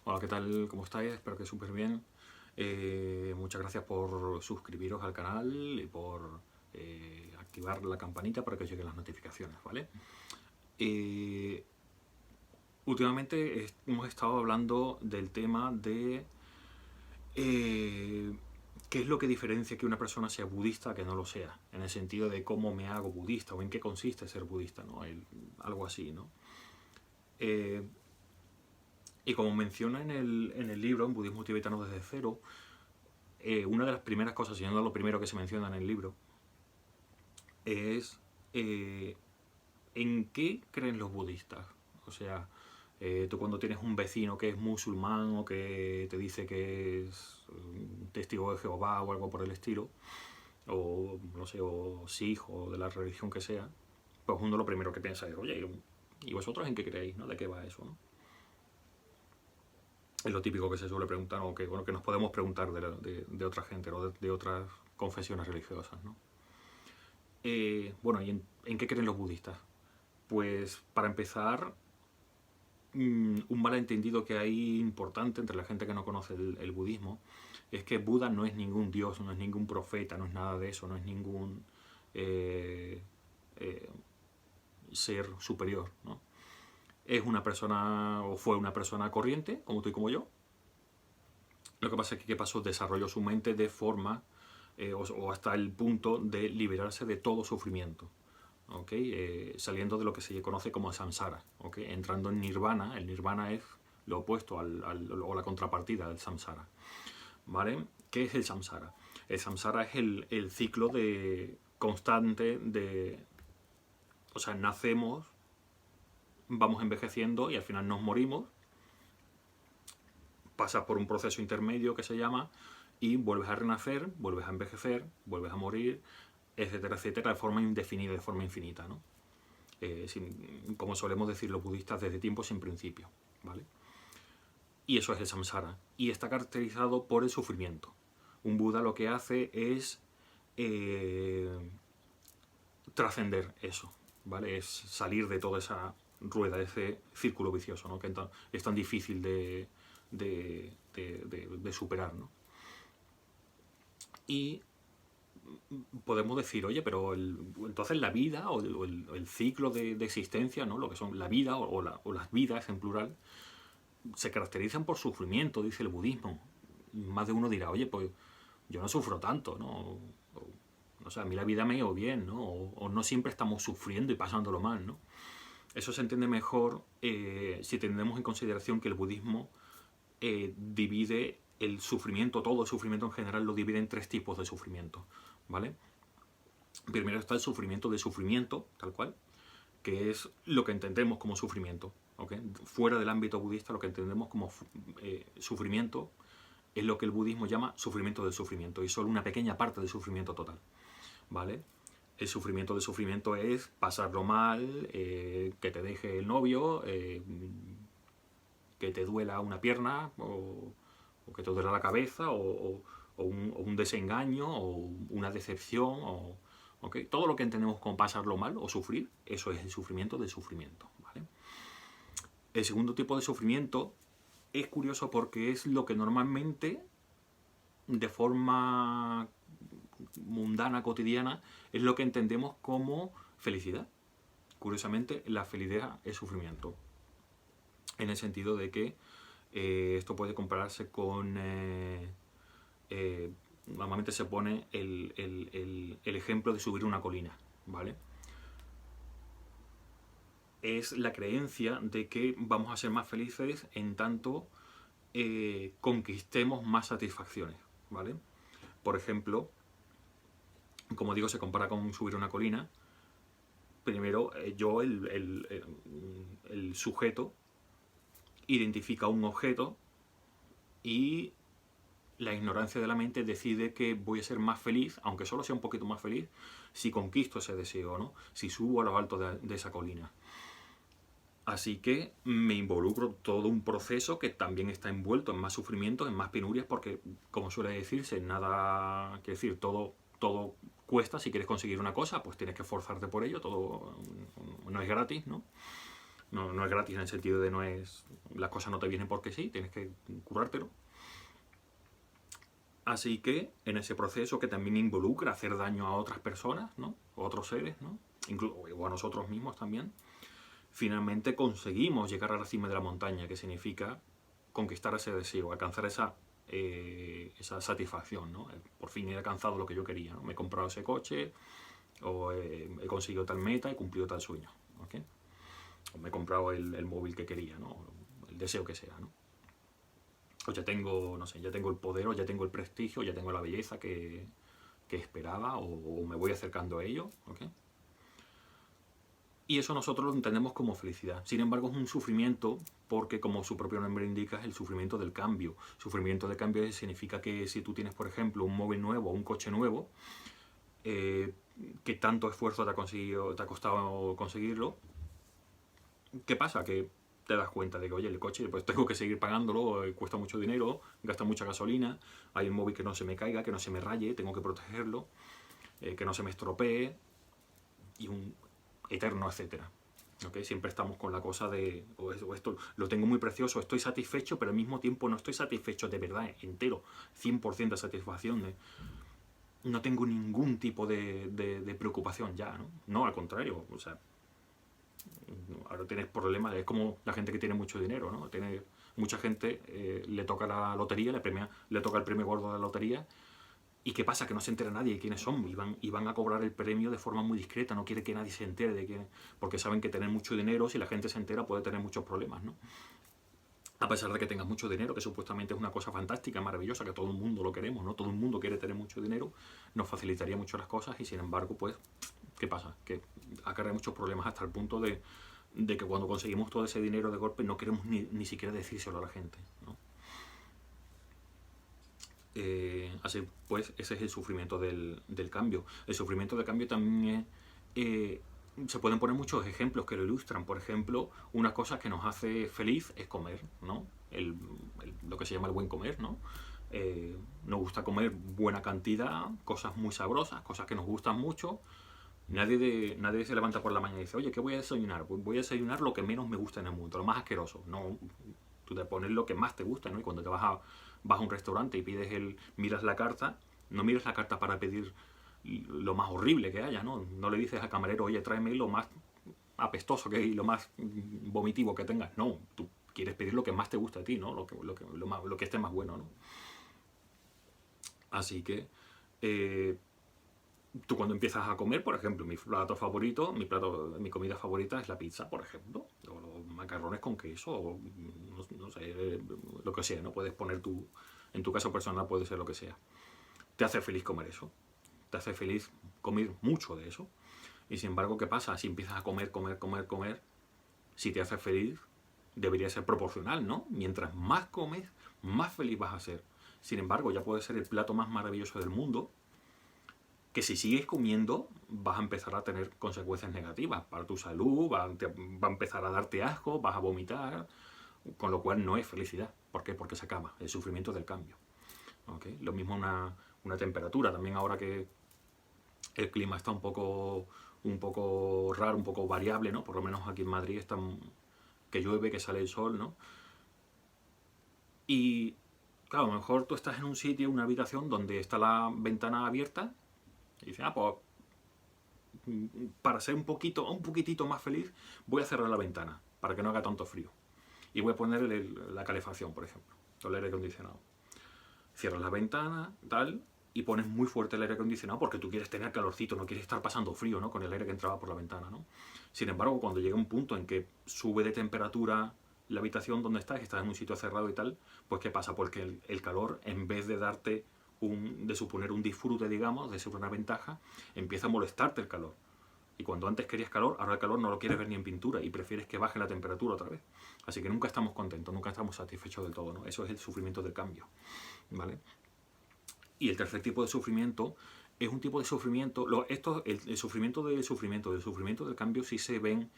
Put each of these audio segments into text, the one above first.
Hola, ¿qué tal? ¿Cómo estáis? Espero que súper bien. Muchas gracias por suscribiros al canal y por activar la campanita para que os lleguen las notificaciones, ¿vale? Eh, Últimamente hemos estado hablando del tema de eh, qué es lo que diferencia que una persona sea budista a que no lo sea, en el sentido de cómo me hago budista o en qué consiste ser budista, ¿no? Algo así, ¿no? Eh, y como menciona en el libro, en Budismo Tibetano desde cero, una de las primeras cosas, si no lo primero que se menciona en el libro, es eh, en qué creen los budistas. O sea, tú cuando tienes un vecino que es musulmán o que te dice que es testigo de Jehová o algo por el estilo, o no sé, o sikh o de la religión que sea, pues uno lo primero que piensa es, oye, ¿y vosotros en qué creéis? ¿No? ¿De qué va eso? ¿No? Es lo típico que se suele preguntar o que, bueno, que nos podemos preguntar de otra gente, ¿no? De otras confesiones religiosas, ¿no? Bueno, ¿y en qué creen los budistas? Pues para empezar, un malentendido que hay importante entre la gente que no conoce el budismo es que Buda no es ningún dios, no es ningún profeta, no es nada de eso, no es ningún eh, eh, ser superior, ¿no? Es una persona o fue una persona corriente, como tú y como yo. Lo que pasa es que ¿qué pasó? Desarrolló su mente de forma o hasta el punto de liberarse de todo sufrimiento. ¿Okay? Saliendo de lo que se conoce como samsara, ¿okay? Entrando en nirvana. El nirvana es lo opuesto o la contrapartida del samsara, ¿vale? ¿Qué es el samsara? El samsara es el ciclo constante de, o sea, nacemos, vamos envejeciendo y al final nos morimos, pasas por un proceso intermedio que se llama y vuelves a renacer, vuelves a envejecer, vuelves a morir, etcétera, etcétera, de forma indefinida, de forma infinita, ¿no? Como solemos decir los budistas, desde tiempo sin principio, ¿vale? Y eso es el samsara. Y está caracterizado por el sufrimiento. Un Buda lo que hace es eh, trascender eso, ¿vale? Es salir de toda esa rueda, de ese círculo vicioso, ¿no? Que es tan difícil de superar, ¿no? Y podemos decir, oye, pero entonces la vida o el ciclo de existencia, ¿no? Lo que son la vida o las vidas en plural, se caracterizan por sufrimiento, dice el budismo. Más de uno dirá, oye, pues yo no sufro tanto, ¿no? O sea, a mí la vida me ha ido bien, ¿no? O no siempre estamos sufriendo y pasándolo mal, ¿no? Eso se entiende mejor si tenemos en consideración que el budismo divide el sufrimiento, todo el sufrimiento en general lo divide en tres tipos de sufrimiento, ¿vale? Primero está el sufrimiento, tal cual, que es lo que entendemos como sufrimiento, ¿ok? Fuera del ámbito budista, lo que entendemos como sufrimiento es lo que el budismo llama sufrimiento del sufrimiento, y solo una pequeña parte del sufrimiento total, ¿vale? El sufrimiento del sufrimiento es pasarlo mal, que te deje el novio, que te duela una pierna, o que te duela la cabeza, o un desengaño, o una decepción, ¿okay? Todo lo que entendemos como pasarlo mal o sufrir, eso es el sufrimiento del sufrimiento, ¿vale? El segundo tipo de sufrimiento es curioso porque es lo que normalmente, de forma mundana, cotidiana, es lo que entendemos como felicidad. Curiosamente, la felicidad es sufrimiento, en el sentido de que esto puede compararse con... normalmente se pone el ejemplo de subir una colina, ¿vale? Es la creencia de que vamos a ser más felices en tanto conquistemos más satisfacciones, ¿vale? Por ejemplo, como digo, se compara con subir una colina. Primero, el sujeto, identifica un objeto y la ignorancia de la mente decide que voy a ser más feliz, aunque solo sea un poquito más feliz, si conquisto ese deseo, ¿no? Si subo a lo alto de esa colina. Así que me involucro todo un proceso que también está envuelto en más sufrimientos, en más penurias, porque, como suele decirse, nada, quiere decir, todo cuesta. Si quieres conseguir una cosa, pues tienes que esforzarte por ello, todo no es gratis, ¿no? No, no es gratis en el sentido de las cosas no te vienen porque sí, tienes que currártelo. Así que en ese proceso que también involucra hacer daño a otras personas, ¿no? O a otros seres, ¿no? O a nosotros mismos también, finalmente conseguimos llegar a la cima de la montaña, que significa conquistar ese deseo, alcanzar esa satisfacción, ¿no? Por fin he alcanzado lo que yo quería, ¿no? Me he comprado ese coche, o he conseguido tal meta, he cumplido tal sueño, ¿ok? O me he comprado el móvil que quería, ¿no? El deseo que sea, ¿no? O ya tengo, no sé, ya tengo el poder, o ya tengo el prestigio, ya tengo la belleza que esperaba, o me voy acercando a ello, ¿ok? Y eso nosotros lo entendemos como felicidad. Sin embargo, es un sufrimiento porque, como su propio nombre indica, es el sufrimiento del cambio. Sufrimiento del cambio significa que si tú tienes, por ejemplo, un móvil nuevo o un coche nuevo, que tanto esfuerzo te ha costado conseguirlo, ¿qué pasa? Que te das cuenta de que, oye, el coche, pues tengo que seguir pagándolo, cuesta mucho dinero, gasta mucha gasolina, hay un móvil que no se me caiga, que no se me raye, tengo que protegerlo, que no se me estropee, y un eterno etcétera. ¿Okay? Siempre estamos con la cosa de, o esto lo tengo muy precioso, estoy satisfecho, pero al mismo tiempo no estoy satisfecho de verdad, entero, 100% de satisfacción. No tengo ningún tipo de preocupación ya, ¿no? No, al contrario, o sea, ahora tienes problemas, es como la gente que tiene mucho dinero, ¿no? Tiene, mucha gente le toca la lotería, le toca el premio gordo de la lotería. ¿Y qué pasa? Que no se entera nadie de quiénes son, y van a cobrar el premio de forma muy discreta, no quiere que nadie se entere de quién, porque saben que tener mucho dinero, si la gente se entera, puede tener muchos problemas, ¿no? A pesar de que tengas mucho dinero, que supuestamente es una cosa fantástica, maravillosa, que todo el mundo lo queremos, ¿no? Todo el mundo quiere tener mucho dinero, nos facilitaría mucho las cosas, y sin embargo, pues, ¿qué pasa? Que acarrea muchos problemas hasta el punto de que cuando conseguimos todo ese dinero de golpe no queremos ni siquiera decírselo a la gente, ¿no? Así pues, ese es el sufrimiento del cambio. El sufrimiento del cambio también se pueden poner muchos ejemplos que lo ilustran. Por ejemplo, una cosa que nos hace feliz es comer, ¿no? Lo que se llama el buen comer, ¿no? Nos gusta comer buena cantidad, cosas muy sabrosas, cosas que nos gustan mucho. Nadie se levanta por la mañana y dice, oye, ¿qué voy a desayunar? Pues voy a desayunar lo que menos me gusta en el mundo, lo más asqueroso. No, tú te pones lo que más te gusta, ¿no? Y cuando vas a un restaurante y miras la carta, no miras la carta para pedir lo más horrible que haya, ¿no? No le dices al camarero, oye, tráeme lo más apestoso y lo más vomitivo que tengas. No, tú quieres pedir lo que más te gusta a ti, ¿no? Lo que esté más bueno, ¿no? Así que tú cuando empiezas a comer, por ejemplo, mi comida favorita es la pizza, por ejemplo, o los macarrones con queso, o no sé, lo que sea, ¿no? Puedes poner en tu caso personal puede ser lo que sea. Te hace feliz comer eso, te hace feliz comer mucho de eso, y sin embargo, ¿qué pasa? Si empiezas a comer, si te hace feliz, debería ser proporcional, ¿no? Mientras más comes, más feliz vas a ser. Sin embargo, ya puede ser el plato más maravilloso del mundo, que si sigues comiendo vas a empezar a tener consecuencias negativas para tu salud, va a empezar a darte asco, vas a vomitar, con lo cual no es felicidad. ¿Por qué? Porque se acaba, el sufrimiento del cambio. ¿Okay? Lo mismo una temperatura, también ahora que el clima está un poco raro, un poco variable, ¿no? Por lo menos aquí en Madrid está que llueve, que sale el sol, ¿no? Y claro, a lo mejor tú estás en un sitio, una habitación donde está la ventana abierta y dices, pues para ser un poquitito más feliz, voy a cerrar la ventana para que no haga tanto frío. Y voy a poner la calefacción, por ejemplo, o el aire acondicionado. Cierras la ventana, tal, y pones muy fuerte el aire acondicionado porque tú quieres tener calorcito, no quieres estar pasando frío, ¿no? Con el aire que entraba por la ventana, ¿no? Sin embargo, cuando llega un punto en que sube de temperatura la habitación donde estás en un sitio cerrado y tal, pues ¿qué pasa? Porque el calor, en vez de darte de suponer un disfrute, digamos, de ser una ventaja, empieza a molestarte el calor. Y cuando antes querías calor, ahora el calor no lo quieres ver ni en pintura y prefieres que baje la temperatura otra vez. Así que nunca estamos contentos, nunca estamos satisfechos del todo, ¿no? Eso es el sufrimiento del cambio, ¿vale? Y el tercer tipo de sufrimiento es un tipo de sufrimiento, el sufrimiento del cambio sí se ven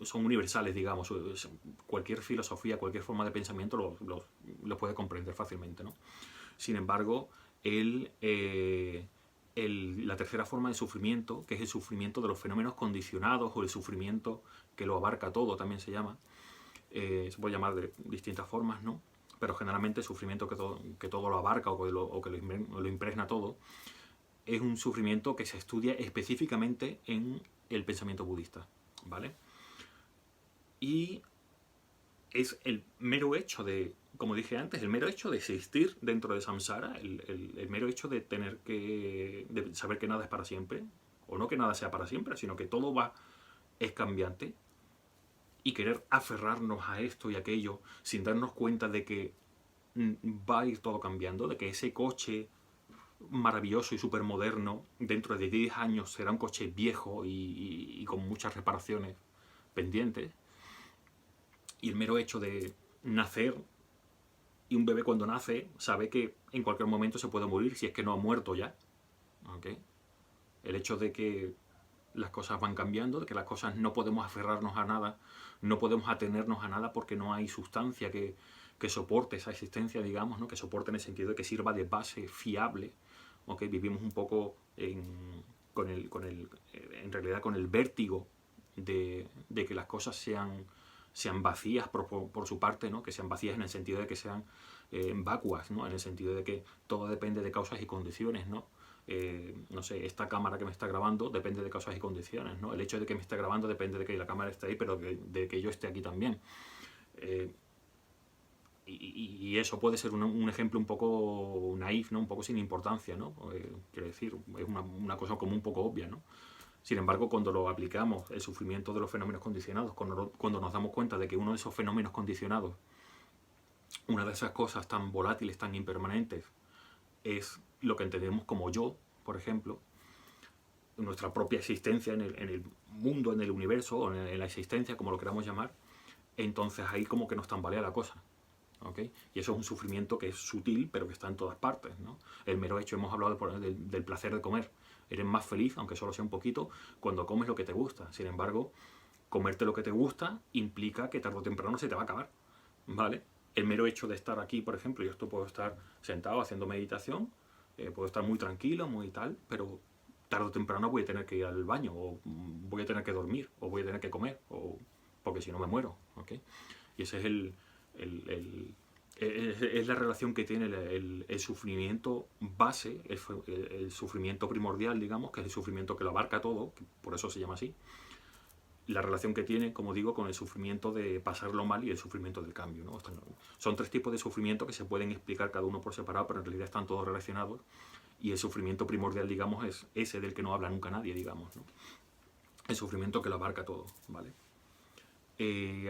son universales, digamos. Cualquier filosofía, cualquier forma de pensamiento lo puede comprender fácilmente, ¿no? Sin embargo, la tercera forma de sufrimiento, que es el sufrimiento de los fenómenos condicionados o el sufrimiento que lo abarca todo, también se llama. Se puede llamar de distintas formas, ¿no? Pero generalmente el sufrimiento que todo lo abarca o que lo impregna todo, es un sufrimiento que se estudia específicamente en el pensamiento budista, ¿vale? Y es el mero hecho de, como dije antes, el mero hecho de existir dentro de samsara, el mero hecho de de saber que nada es para siempre, o no que nada sea para siempre, sino que todo es cambiante, y querer aferrarnos a esto y aquello sin darnos cuenta de que va a ir todo cambiando, de que ese coche maravilloso y súper moderno dentro de 10 años será un coche viejo y con muchas reparaciones pendientes. Y el mero hecho de nacer, y un bebé cuando nace sabe que en cualquier momento se puede morir si es que no ha muerto ya, ¿okay? El hecho de que las cosas van cambiando, de que las cosas no podemos aferrarnos a nada, no podemos atenernos a nada porque no hay sustancia que soporte esa existencia, digamos, ¿no? Que soporte en el sentido de que sirva de base fiable. ¿Okay? Vivimos un poco en realidad con el vértigo de que las cosas sean vacías por su parte, ¿no? Que sean vacías en el sentido de que sean vacuas, ¿no? En el sentido de que todo depende de causas y condiciones, ¿no? No sé, esta cámara que me está grabando depende de causas y condiciones, ¿no? El hecho de que me esté grabando depende de que la cámara esté ahí, pero de que yo esté aquí también. Y eso puede ser un ejemplo un poco naif, ¿no? Un poco sin importancia, ¿no? Quiero decir, es una cosa como un poco obvia, ¿no? Sin embargo, cuando lo aplicamos, el sufrimiento de los fenómenos condicionados, cuando nos damos cuenta de que uno de esos fenómenos condicionados, una de esas cosas tan volátiles, tan impermanentes, es lo que entendemos como yo, por ejemplo, nuestra propia existencia en el mundo, en el universo, o en la existencia, como lo queramos llamar, entonces ahí como que nos tambalea la cosa. ¿Okay? Y eso es un sufrimiento que es sutil, pero que está en todas partes, ¿no? El mero hecho, hemos hablado del placer de comer. Eres más feliz, aunque solo sea un poquito, cuando comes lo que te gusta. Sin embargo, comerte lo que te gusta implica que tarde o temprano se te va a acabar, ¿vale? El mero hecho de estar aquí, por ejemplo, yo puedo estar sentado haciendo meditación, puedo estar muy tranquilo, muy tal, pero tarde o temprano voy a tener que ir al baño, o voy a tener que dormir, o voy a tener que comer, porque si no me muero, ¿okay? Y ese es es la relación que tiene el sufrimiento base, el sufrimiento primordial, digamos, que es el sufrimiento que lo abarca todo, que por eso se llama así. La relación que tiene, como digo, con el sufrimiento de pasarlo mal y el sufrimiento del cambio, ¿no? Son tres tipos de sufrimiento que se pueden explicar cada uno por separado, pero en realidad están todos relacionados. Y el sufrimiento primordial, digamos, es ese del que no habla nunca nadie, digamos, ¿no? El sufrimiento que lo abarca todo, ¿vale?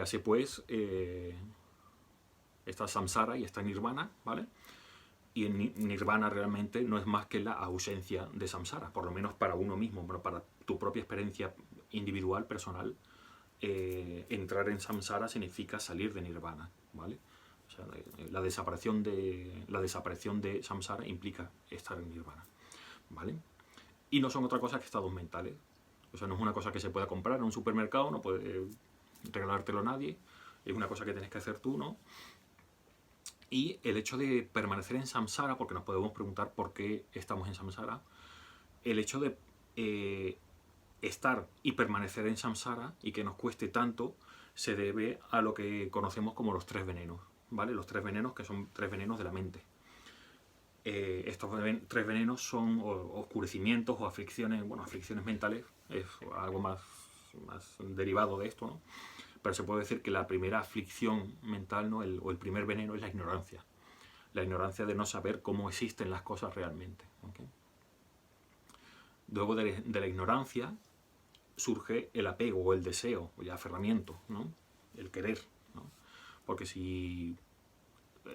Así pues, está samsara y está nirvana, ¿vale? Y en nirvana realmente no es más que la ausencia de samsara, por lo menos para uno mismo, pero para tu propia experiencia individual, personal. Entrar en samsara significa salir de nirvana, ¿vale? O sea, la desaparición de samsara implica estar en nirvana, ¿vale? Y no son otra cosa que estados mentales. O sea, no es una cosa que se pueda comprar en un supermercado, no puede regalártelo a nadie, es una cosa que tienes que hacer tú, ¿no? Y el hecho de permanecer en samsara, porque nos podemos preguntar por qué estamos en samsara, el hecho de estar y permanecer en samsara y que nos cueste tanto se debe a lo que conocemos como los tres venenos, ¿vale? Los tres venenos, que son tres venenos de la mente. Estos tres venenos son oscurecimientos o aflicciones, bueno, aflicciones mentales, es algo más derivado de esto, ¿no? Pero se puede decir que la primera aflicción mental, ¿no? o el primer veneno es la ignorancia. La ignorancia de no saber cómo existen las cosas realmente, ¿okay? Luego de la ignorancia surge el apego o el deseo, o el aferramiento, ¿no? El querer, ¿no? Porque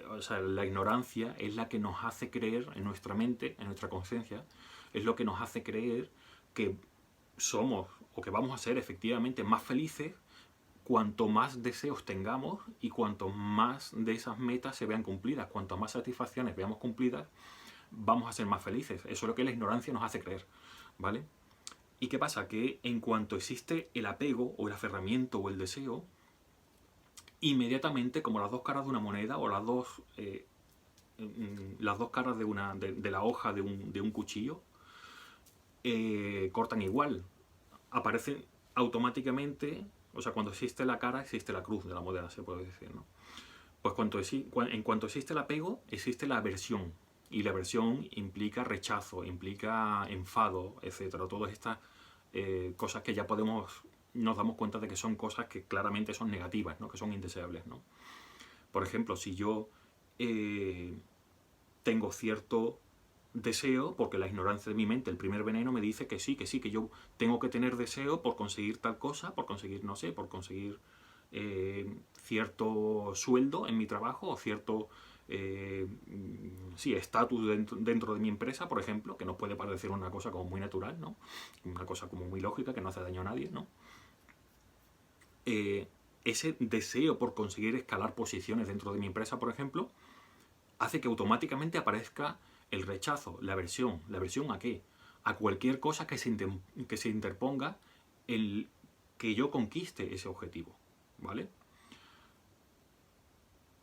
o sea, la ignorancia es la que nos hace creer en nuestra mente, en nuestra conciencia, es lo que nos hace creer que somos o que vamos a ser efectivamente más felices cuanto más deseos tengamos y cuanto más de esas metas se vean cumplidas, cuanto más satisfacciones veamos cumplidas, vamos a ser más felices. Eso es lo que la ignorancia nos hace creer, ¿vale? ¿Y qué pasa? Que en cuanto existe el apego o el aferramiento o el deseo, inmediatamente, como las dos caras de una moneda o las dos caras de la hoja de un cuchillo, cortan igual. Aparecen automáticamente, o sea, cuando existe la cara, existe la cruz de la moneda, se puede decir, ¿no? Pues en cuanto existe el apego, existe la aversión. Y la aversión implica rechazo, implica enfado, etcétera. Todas estas cosas que ya nos damos cuenta de que son cosas que claramente son negativas, ¿no? Que son indeseables, ¿no? Por ejemplo, si yo tengo cierto deseo, porque la ignorancia de mi mente, el primer veneno me dice que sí, que yo tengo que tener deseo por conseguir tal cosa, por conseguir, no sé, por conseguir cierto sueldo en mi trabajo o cierto estatus dentro de mi empresa, por ejemplo, que nos puede parecer una cosa como muy natural, ¿no? Una cosa como muy lógica, que no hace daño a nadie, ¿no? Ese deseo por conseguir escalar posiciones dentro de mi empresa, por ejemplo, hace que automáticamente aparezca el rechazo, la aversión. ¿La aversión a qué? A cualquier cosa que se interponga el que yo conquiste ese objetivo, ¿vale?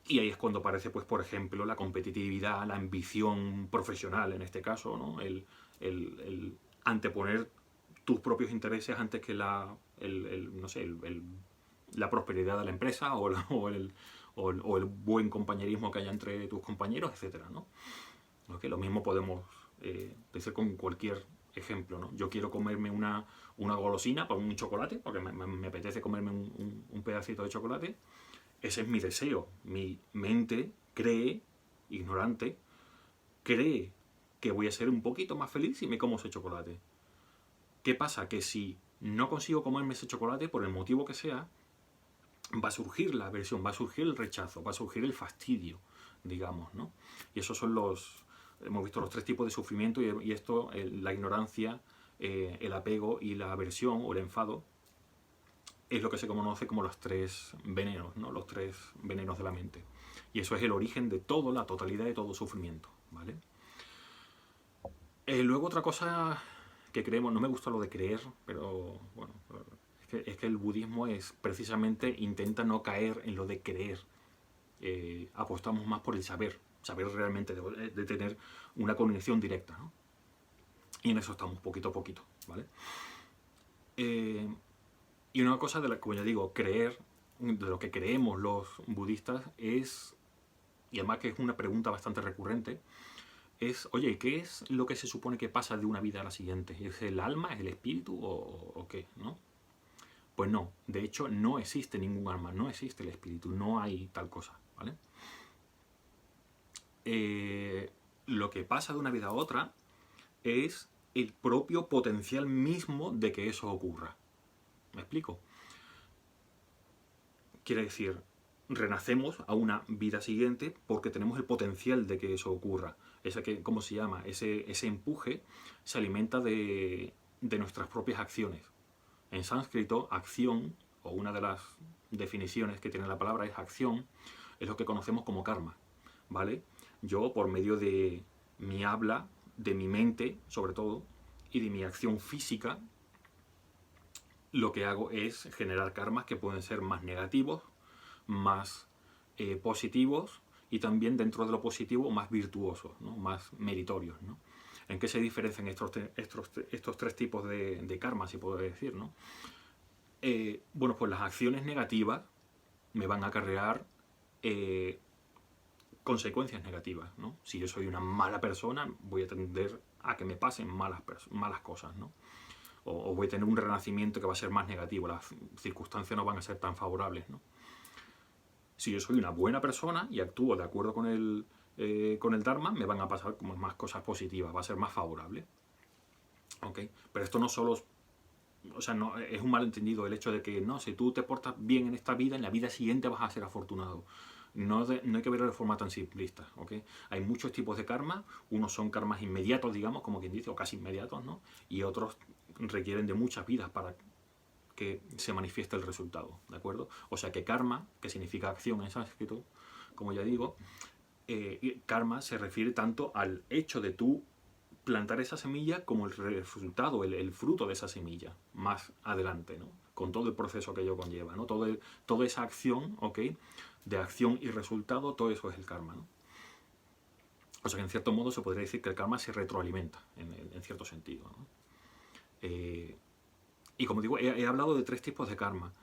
Y ahí es cuando aparece, pues, por ejemplo, la competitividad, la ambición profesional, en este caso, ¿no? El anteponer tus propios intereses antes que la prosperidad de la empresa o el buen compañerismo que haya entre tus compañeros, etcétera, ¿no? Lo mismo podemos decir con cualquier ejemplo, ¿no? Yo quiero comerme una golosina por un chocolate, porque me apetece comerme un pedacito de chocolate. Ese es mi deseo. Mi mente cree, ignorante, cree que voy a ser un poquito más feliz si me como ese chocolate. ¿Qué pasa? Que si no consigo comerme ese chocolate, por el motivo que sea, va a surgir la aversión, va a surgir el rechazo, va a surgir el fastidio, digamos, ¿no? Y esos son hemos visto los tres tipos de sufrimiento y esto, la ignorancia, el apego y la aversión o el enfado, es lo que se conoce como los tres venenos, ¿no? Los tres venenos de la mente. Y eso es el origen de todo, la totalidad de todo sufrimiento, ¿vale? Luego otra cosa que creemos, no me gusta lo de creer, pero bueno, es que el budismo precisamente intenta no caer en lo de creer. Apostamos más por el saber realmente, de tener una conexión directa, ¿no? Y en eso estamos poquito a poquito, ¿vale? Y una cosa como ya digo, creer, de lo que creemos los budistas es, y además que es una pregunta bastante recurrente, es, oye, ¿qué es lo que se supone que pasa de una vida a la siguiente? ¿Es el alma, es el espíritu o qué? ¿No? Pues no, de hecho no existe ningún alma, no existe el espíritu, no hay tal cosa, ¿vale? Lo que pasa de una vida a otra es el propio potencial mismo de que eso ocurra. ¿Me explico? Quiere decir, renacemos a una vida siguiente porque tenemos el potencial de que eso ocurra. ¿Cómo se llama? Ese empuje se alimenta de nuestras propias acciones. En sánscrito, acción, o una de las definiciones que tiene la palabra es acción, es lo que conocemos como karma, ¿vale? Yo, por medio de mi habla, de mi mente, sobre todo, y de mi acción física, lo que hago es generar karmas que pueden ser más negativos, más positivos y también dentro de lo positivo más virtuosos, ¿no? Más meritorios, ¿no? ¿En qué se diferencian estos tres tipos de karma, si puedo decir, ¿no? Bueno, pues las acciones negativas me van a acarrear consecuencias negativas, ¿no? Si yo soy una mala persona, voy a tender a que me pasen malas cosas, ¿no? O voy a tener un renacimiento que va a ser más negativo, las circunstancias no van a ser tan favorables, ¿no? Si yo soy una buena persona y actúo de acuerdo con el Dharma, me van a pasar como más cosas positivas, va a ser más favorable. ¿Ok? Pero esto no solo no, es un malentendido el hecho de que no, si tú te portas bien en esta vida, en la vida siguiente vas a ser afortunado. No hay que verlo de forma tan simplista, ¿ok? Hay muchos tipos de karma, unos son karmas inmediatos, digamos, como quien dice, o casi inmediatos, ¿no? Y otros requieren de muchas vidas para que se manifieste el resultado, ¿de acuerdo? O sea que karma, que significa acción en sánscrito, como ya digo, karma se refiere tanto al hecho de tú plantar esa semilla como el resultado, el fruto de esa semilla, más adelante, ¿no? Con todo el proceso que ello conlleva, ¿no? Toda esa acción, ¿ok? De acción y resultado, todo eso es el karma, ¿no? O sea que en cierto modo se podría decir que el karma se retroalimenta, en cierto sentido, ¿no? Eh, y como digo, he hablado de 3 tipos de karma.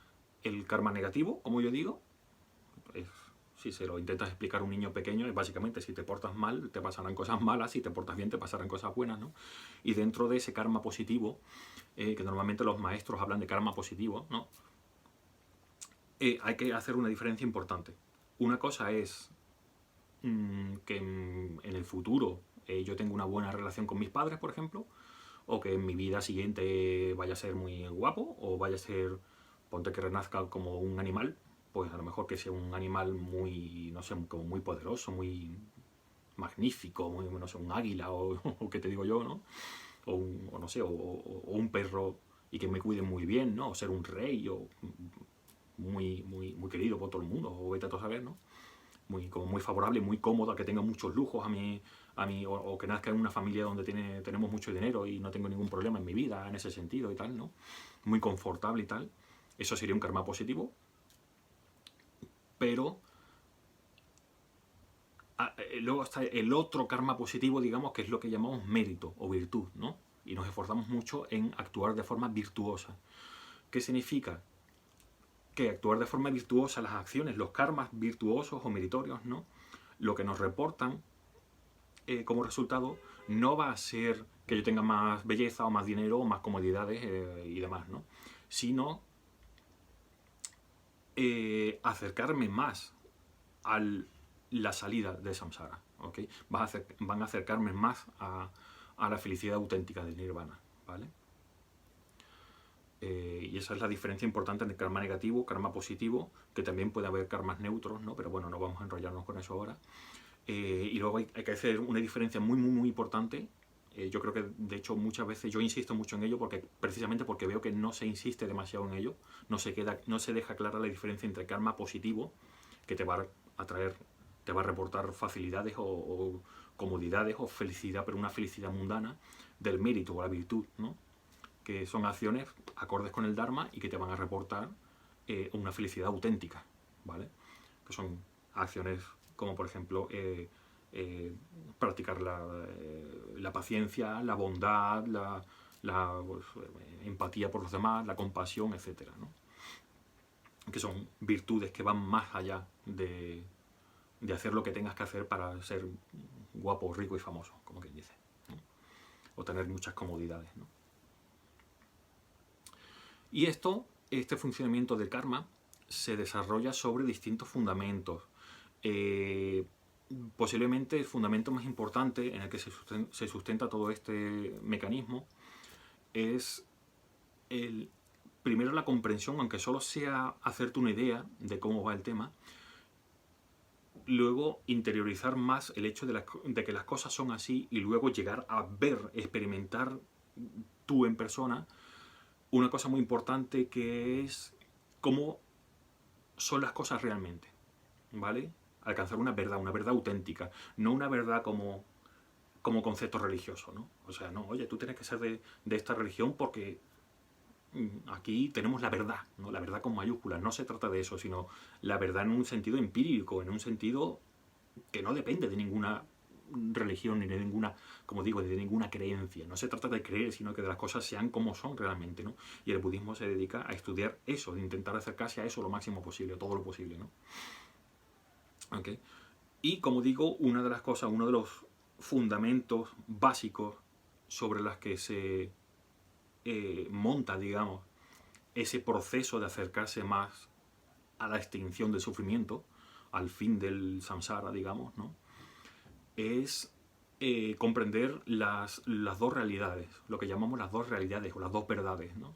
El karma negativo, como yo digo, es, si se lo intentas explicar a un niño pequeño, es básicamente si te portas mal, te pasarán cosas malas, si te portas bien, te pasarán cosas buenas, ¿no? Y dentro de ese karma positivo, que normalmente los maestros hablan de karma positivo, ¿no? Hay que hacer una diferencia importante. Una cosa es que en el futuro yo tengo una buena relación con mis padres, por ejemplo, o que en mi vida siguiente vaya a ser muy guapo, o vaya a ser, ponte que renazca como un animal, pues a lo mejor que sea un animal muy, no sé, como muy poderoso, muy magnífico, muy, no sé, un águila, o qué te digo yo, ¿no? O no sé, o un perro y que me cuide muy bien, ¿no? O ser un rey, o muy querido por todo el mundo, o vete a todo saber, ¿no? Como muy favorable, muy cómoda, que tenga muchos lujos o que nazca en una familia donde tenemos mucho dinero y no tengo ningún problema en mi vida en ese sentido y tal, ¿no? Muy confortable y tal. Eso sería un karma positivo, pero luego está el otro karma positivo, digamos, que es lo que llamamos mérito o virtud, ¿no? Y nos esforzamos mucho en actuar de forma virtuosa. ¿Qué significa? Que actuar de forma virtuosa las acciones, los karmas virtuosos o meritorios, ¿no? Lo que nos reportan como resultado no va a ser que yo tenga más belleza o más dinero o más comodidades y demás, ¿no? Sino acercarme más a la salida de samsara, ¿ok? Van a acercarme más a la felicidad auténtica del nirvana, ¿vale? Y esa es la diferencia importante entre karma negativo, karma positivo, que también puede haber karmas neutros, ¿no? Pero bueno, no vamos a enrollarnos con eso ahora. Y luego hay que hacer una diferencia muy importante. Yo creo que, de hecho, muchas veces yo insisto mucho en ello precisamente porque veo que no se insiste demasiado en ello, no se deja clara la diferencia entre karma positivo, que te va a traer, te va a reportar facilidades o comodidades o felicidad, pero una felicidad mundana, del mérito o la virtud, ¿no? Que son acciones acordes con el Dharma y que te van a reportar una felicidad auténtica, ¿vale? Que son acciones como, por ejemplo, practicar la paciencia, la bondad, la pues, empatía por los demás, la compasión, etcétera, ¿no? Que son virtudes que van más allá de hacer lo que tengas que hacer para ser guapo, rico y famoso, como quien dice, ¿no? O tener muchas comodidades, ¿no? Y este funcionamiento del karma se desarrolla sobre distintos fundamentos. Posiblemente el fundamento más importante en el que se sustenta todo este mecanismo es primero la comprensión, aunque solo sea hacerte una idea de cómo va el tema, luego interiorizar más el hecho de que las cosas son así y luego llegar a ver, experimentar tú en persona una cosa muy importante que es cómo son las cosas realmente, ¿vale? Alcanzar una verdad auténtica, no una verdad como concepto religioso, ¿no? O sea, no, oye, tú tienes que ser de esta religión porque aquí tenemos la verdad, ¿no? La verdad con mayúsculas, no se trata de eso, sino la verdad en un sentido empírico, en un sentido que no depende de ninguna religión ni de ninguna, como digo, de ninguna creencia. No se trata de creer, sino que de las cosas sean como son realmente, ¿no? Y el budismo se dedica a estudiar eso, de intentar acercarse a eso lo máximo posible, todo lo posible, ¿no? ¿Okay? Y como digo, una de las cosas, uno de los fundamentos básicos sobre las que se monta, digamos, ese proceso de acercarse más a la extinción del sufrimiento, al fin del samsara, digamos, ¿no? Es comprender las dos realidades, lo que llamamos las dos realidades o las dos verdades, ¿no?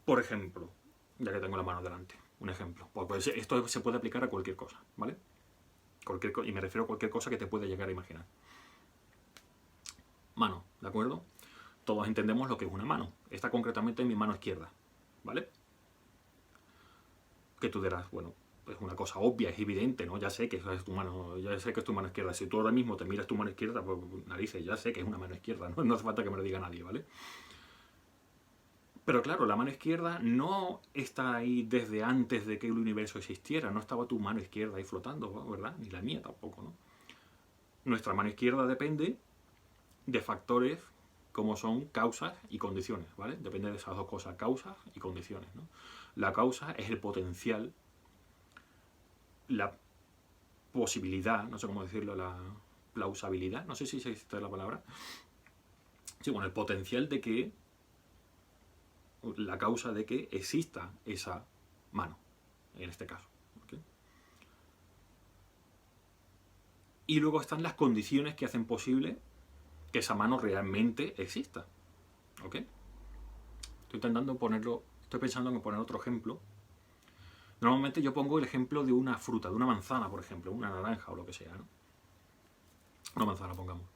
Por ejemplo, ya que tengo la mano delante, un ejemplo. Pues esto se puede aplicar a cualquier cosa, ¿vale? Y me refiero a cualquier cosa que te pueda llegar a imaginar. Mano, ¿de acuerdo? Todos entendemos lo que es una mano. Esta concretamente es mi mano izquierda, ¿vale? Que tú dirás, bueno, es una cosa obvia, es evidente, ¿no? Ya sé que es tu mano, ya sé que es tu mano izquierda. Si tú ahora mismo te miras tu mano izquierda, pues narices, ya sé que es una mano izquierda, ¿no? No hace falta que me lo diga nadie, ¿vale? Pero claro, la mano izquierda no está ahí desde antes de que el universo existiera, no estaba tu mano izquierda ahí flotando, ¿verdad? Ni la mía tampoco, ¿no? Nuestra mano izquierda depende de factores como son causas y condiciones, ¿vale? Depende de esas dos cosas, causas y condiciones, ¿no? La causa es el potencial, la posibilidad, no sé cómo decirlo, la plausibilidad, no sé si existe la palabra. Sí, bueno, el potencial de que, la causa de que exista esa mano, en este caso. ¿Okay? Y luego están las condiciones que hacen posible que esa mano realmente exista. ¿Ok? Estoy pensando en poner otro ejemplo. Normalmente yo pongo el ejemplo de una fruta, de una manzana, por ejemplo, una naranja o lo que sea, ¿no? Una manzana, pongamos.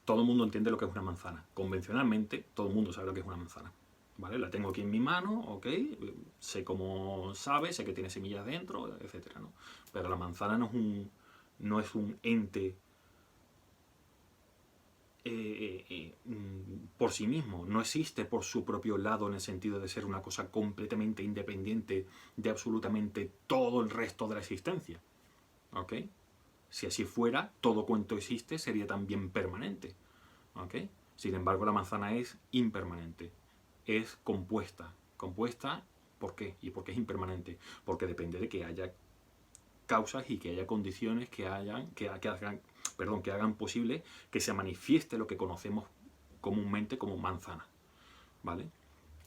Todo el mundo entiende lo que es una manzana. Convencionalmente, todo el mundo sabe lo que es una manzana. ¿Vale? La tengo aquí en mi mano, ¿ok? Sé cómo sabe, sé que tiene semillas dentro, etcétera, ¿no? Pero la manzana no es un ente por sí mismo, no existe por su propio lado en el sentido de ser una cosa completamente independiente de absolutamente todo el resto de la existencia. ¿Ok? Si así fuera, todo cuanto existe sería también permanente. ¿Ok? Sin embargo, la manzana es impermanente, es compuesta. ¿Compuesta por qué? ¿Y por qué es impermanente? Porque depende de que haya causas y que haya condiciones que hagan posible que se manifieste lo que conocemos comúnmente como manzana, ¿vale?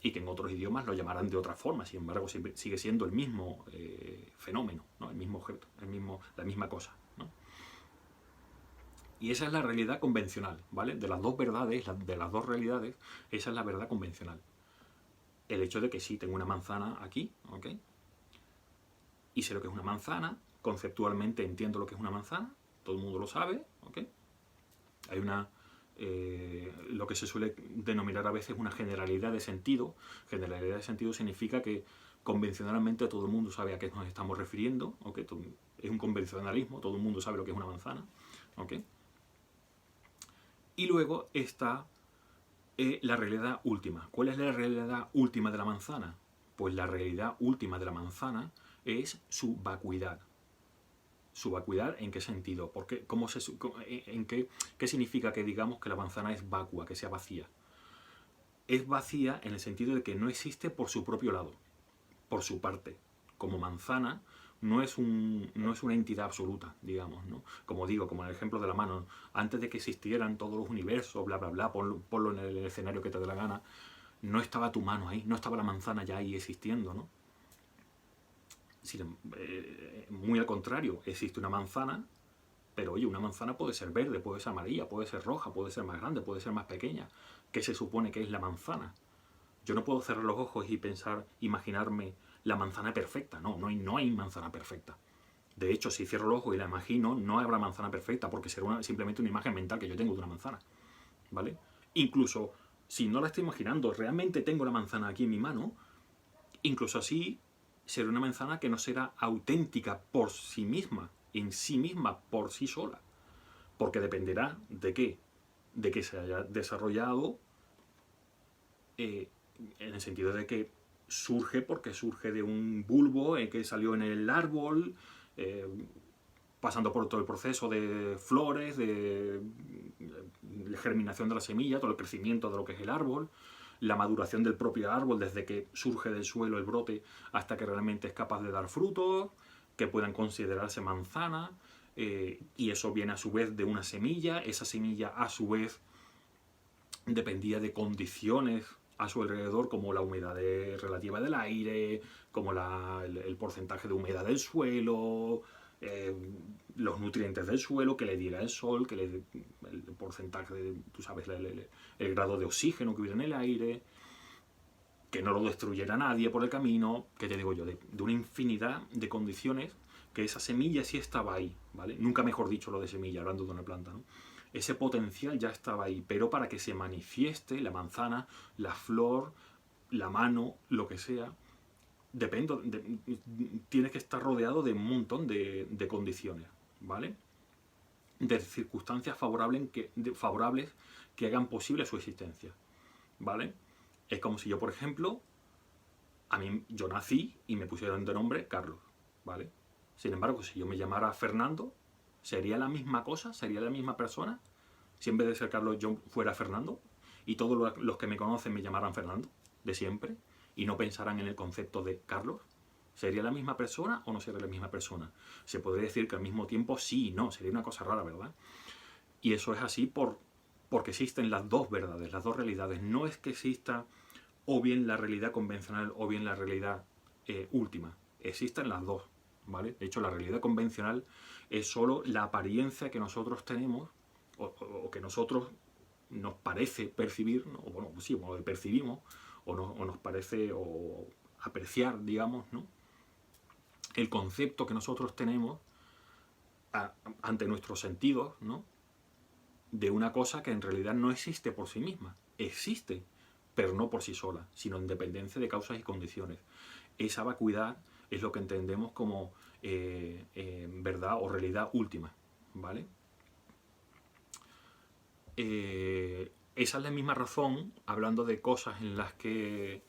Y que en otros idiomas lo llamarán de otra forma, sin embargo sigue siendo el mismo fenómeno, ¿no? El mismo objeto, la misma cosa, ¿no? Y esa es la realidad convencional, ¿vale? De las dos verdades, de las dos realidades, esa es la verdad convencional. El hecho de que sí, tengo una manzana aquí, ¿ok? Y sé lo que es una manzana, conceptualmente entiendo lo que es una manzana, todo el mundo lo sabe, ¿ok? Hay lo que se suele denominar a veces una generalidad de sentido. Generalidad de sentido significa que convencionalmente todo el mundo sabe a qué nos estamos refiriendo, ¿ok? Es un convencionalismo, todo el mundo sabe lo que es una manzana, ¿ok? Y luego está la realidad última. ¿Cuál es la realidad última de la manzana? Pues la realidad última de la manzana es su vacuidad. ¿Su vacuidad en qué sentido? Porque, ¿qué significa que digamos que la manzana es vacua, que sea vacía? Es vacía en el sentido de que no existe por su propio lado, por su parte. Como manzana no es una entidad absoluta, digamos, ¿no? Como digo, como en el ejemplo de la mano, antes de que existieran todos los universos, bla, bla, bla, ponlo en el escenario que te dé la gana, no estaba tu mano ahí, no estaba la manzana ya ahí existiendo, ¿no? Muy al contrario, existe una manzana, pero oye, una manzana puede ser verde, puede ser amarilla, puede ser roja, puede ser más grande, puede ser más pequeña. ¿Qué se supone que es la manzana? Yo no puedo cerrar los ojos y imaginarme la manzana perfecta. No hay manzana perfecta. De hecho, si cierro los ojos y la imagino, no habrá manzana perfecta, porque será simplemente una imagen mental que yo tengo de una manzana. ¿Vale? Incluso si no la estoy imaginando, realmente tengo la manzana aquí en mi mano, incluso así será una manzana que no será auténtica por sí misma, en sí misma, por sí sola. Porque dependerá de qué, de que se haya desarrollado en el sentido de que porque surge de un bulbo que salió en el árbol, pasando por todo el proceso de flores, de germinación de la semilla, todo el crecimiento de lo que es el árbol, la maduración del propio árbol desde que surge del suelo el brote hasta que realmente es capaz de dar frutos, que puedan considerarse manzana, y eso viene a su vez de una semilla, esa semilla a su vez dependía de condiciones a su alrededor, como la humedad relativa del aire, como el porcentaje de humedad del suelo, los nutrientes del suelo, que le diera el sol, el porcentaje de, tú sabes, el grado de oxígeno que hubiera en el aire, que no lo destruyera nadie por el camino, que te digo yo, de una infinidad de condiciones que esa semilla sí estaba ahí, ¿vale? Nunca mejor dicho lo de semilla, hablando de una planta, ¿no? Ese potencial ya estaba ahí, pero para que se manifieste la manzana, la flor, la mano, lo que sea, tienes que estar rodeado de un montón de condiciones, ¿vale? De circunstancias favorables que hagan posible su existencia, ¿vale? Es como si yo, por ejemplo, yo nací y me pusieron de nombre Carlos, ¿vale? Sin embargo, si yo me llamara Fernando, ¿sería la misma cosa? ¿Sería la misma persona? Si en vez de ser Carlos yo fuera Fernando, y todos los que me conocen me llamaran Fernando, de siempre, y no pensaran en el concepto de Carlos, ¿sería la misma persona o no sería la misma persona? Se podría decir que al mismo tiempo sí y no, sería una cosa rara, ¿verdad? Y eso es así porque existen las dos verdades, las dos realidades. No es que exista o bien la realidad convencional o bien la realidad última. Existen las dos, ¿vale? De hecho, la realidad convencional es solo la apariencia que nosotros tenemos o que nosotros nos parece percibir, ¿no? O bueno, sí, o percibimos, o nos parece o apreciar, digamos, ¿no? El concepto que nosotros tenemos ante nuestros sentidos, ¿no? De una cosa que en realidad no existe por sí misma. Existe, pero no por sí sola, sino en dependencia de causas y condiciones. Esa vacuidad es lo que entendemos como verdad o realidad última, ¿vale? Esa es la misma razón, hablando de cosas en las que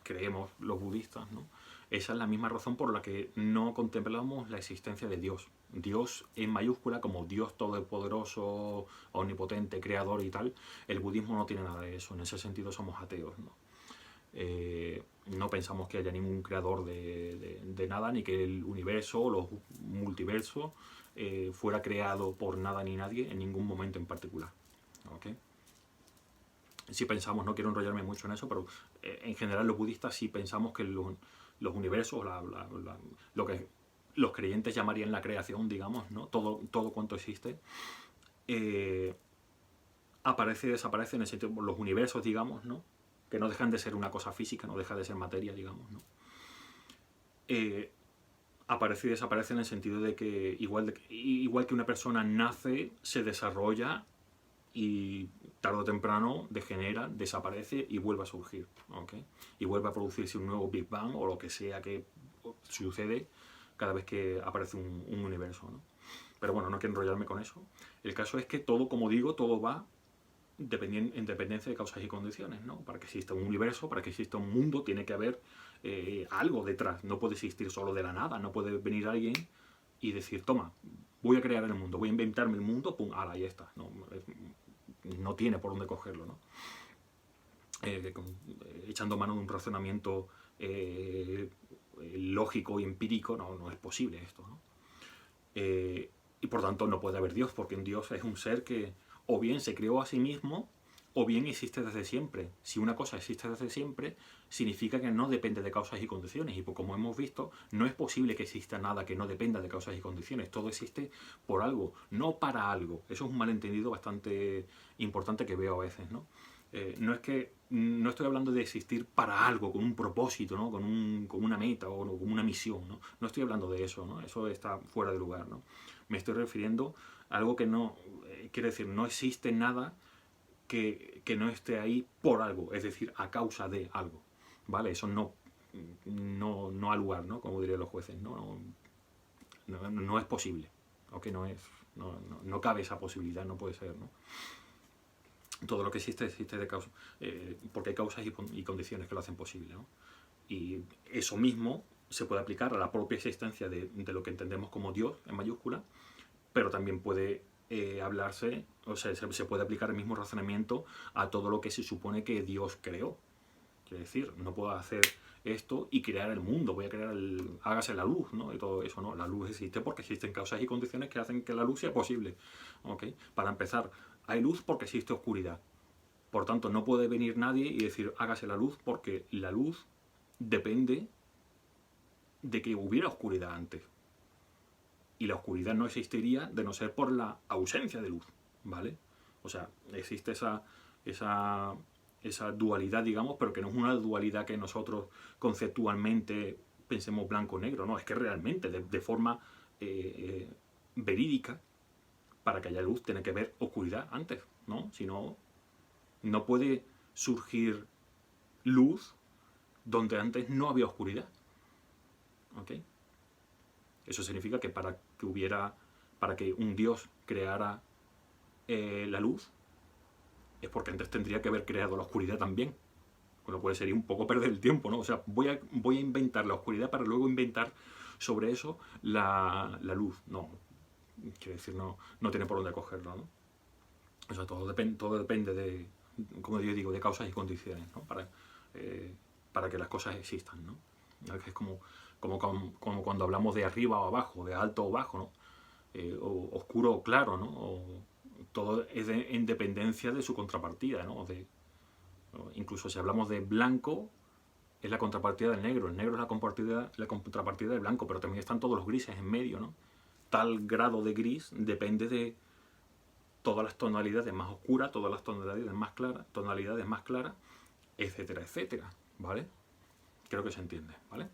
creemos los budistas, ¿no? Esa es la misma razón por la que no contemplamos la existencia de Dios. Dios en mayúscula, como Dios todopoderoso, omnipotente, creador y tal. El budismo no tiene nada de eso. En ese sentido somos ateos, ¿no? No pensamos que haya ningún creador de nada, ni que el universo o los multiversos fuera creado por nada ni nadie en ningún momento en particular. ¿Okay? Sí pensamos, no quiero enrollarme mucho en eso, pero en general los budistas sí pensamos que los universos, lo que los creyentes llamarían la creación, digamos, ¿no? Todo cuanto existe, aparece y desaparece en el sentido, los universos, digamos, ¿no? Que no dejan de ser una cosa física, no deja de ser materia, digamos, ¿no? Aparece y desaparece en el sentido de que igual que una persona nace, se desarrolla y tarde o temprano degenera, desaparece y vuelve a surgir, ¿okay? Y vuelve a producirse un nuevo Big Bang o lo que sea que sucede cada vez que aparece un universo, ¿no? Pero bueno, no quiero enrollarme con eso. El caso es que todo, como digo, todo va en dependencia de causas y condiciones, ¿no? Para que exista un universo, para que exista un mundo, tiene que haber algo detrás. No puede existir solo de la nada. No puede venir alguien y decir, toma, voy a crear el mundo, voy a inventarme el mundo, pum, ala, ahí está. No tiene por dónde cogerlo, ¿no? Echando mano de un razonamiento lógico y empírico, no es posible esto, ¿no? Y por tanto no puede haber Dios, porque un Dios es un ser que o bien se creó a sí mismo o bien existe desde siempre. Si una cosa existe desde siempre, significa que no depende de causas y condiciones. Y pues, como hemos visto, no es posible que exista nada que no dependa de causas y condiciones. Todo existe por algo, no para algo. Eso es un malentendido bastante importante que veo a veces, ¿no? No estoy hablando de existir para algo, con un propósito, ¿no? con una meta o con una misión. No estoy hablando de eso, ¿no? Eso está fuera de lugar, ¿no? Me estoy refiriendo a algo que no... quiero decir, no existe nada que no esté ahí por algo, es decir, a causa de algo, ¿vale? Eso no ha lugar, ¿no? Como dirían los jueces, no es posible, ¿ok? No cabe esa posibilidad, no puede ser, ¿no? Todo lo que existe de causa, porque hay causas y condiciones que lo hacen posible, ¿no? Y eso mismo se puede aplicar a la propia existencia de lo que entendemos como Dios, en mayúscula, pero también puede hablarse, o sea, se puede aplicar el mismo razonamiento a todo lo que se supone que Dios creó. Quiere decir, no puedo hacer esto y crear el mundo, voy a crear hágase la luz, ¿no? Y todo eso, ¿no? La luz existe porque existen causas y condiciones que hacen que la luz sea posible, ¿ok? Para empezar, hay luz porque existe oscuridad. Por tanto, no puede venir nadie y decir hágase la luz porque la luz depende de que hubiera oscuridad antes. Y la oscuridad no existiría de no ser por la ausencia de luz, ¿vale? O sea, existe esa dualidad, digamos, pero que no es una dualidad que nosotros conceptualmente pensemos blanco o negro, no, es que realmente, de forma verídica, para que haya luz tiene que haber oscuridad antes, ¿no? Si no, no puede surgir luz donde antes no había oscuridad, ¿ok? Eso significa que para que un Dios creara la luz, es porque antes tendría que haber creado la oscuridad también. Con lo cual sería un poco perder el tiempo, ¿no? O sea, voy a inventar la oscuridad para luego inventar sobre eso la luz. No, quiero decir, no tiene por dónde cogerlo, ¿no? O sea, todo depende de, como yo digo, de causas y condiciones, ¿no? Para que las cosas existan, ¿no? Es como cuando hablamos de arriba o abajo, de alto o bajo, ¿no? O oscuro o claro, ¿no? Todo es en dependencia de su contrapartida, ¿no? Incluso si hablamos de blanco, es la contrapartida del negro. El negro es la contrapartida del blanco, pero también están todos los grises en medio, ¿no? Tal grado de gris depende de todas las tonalidades más oscuras, todas las tonalidades más claras, etcétera, etcétera, ¿vale? Creo que se entiende, ¿vale?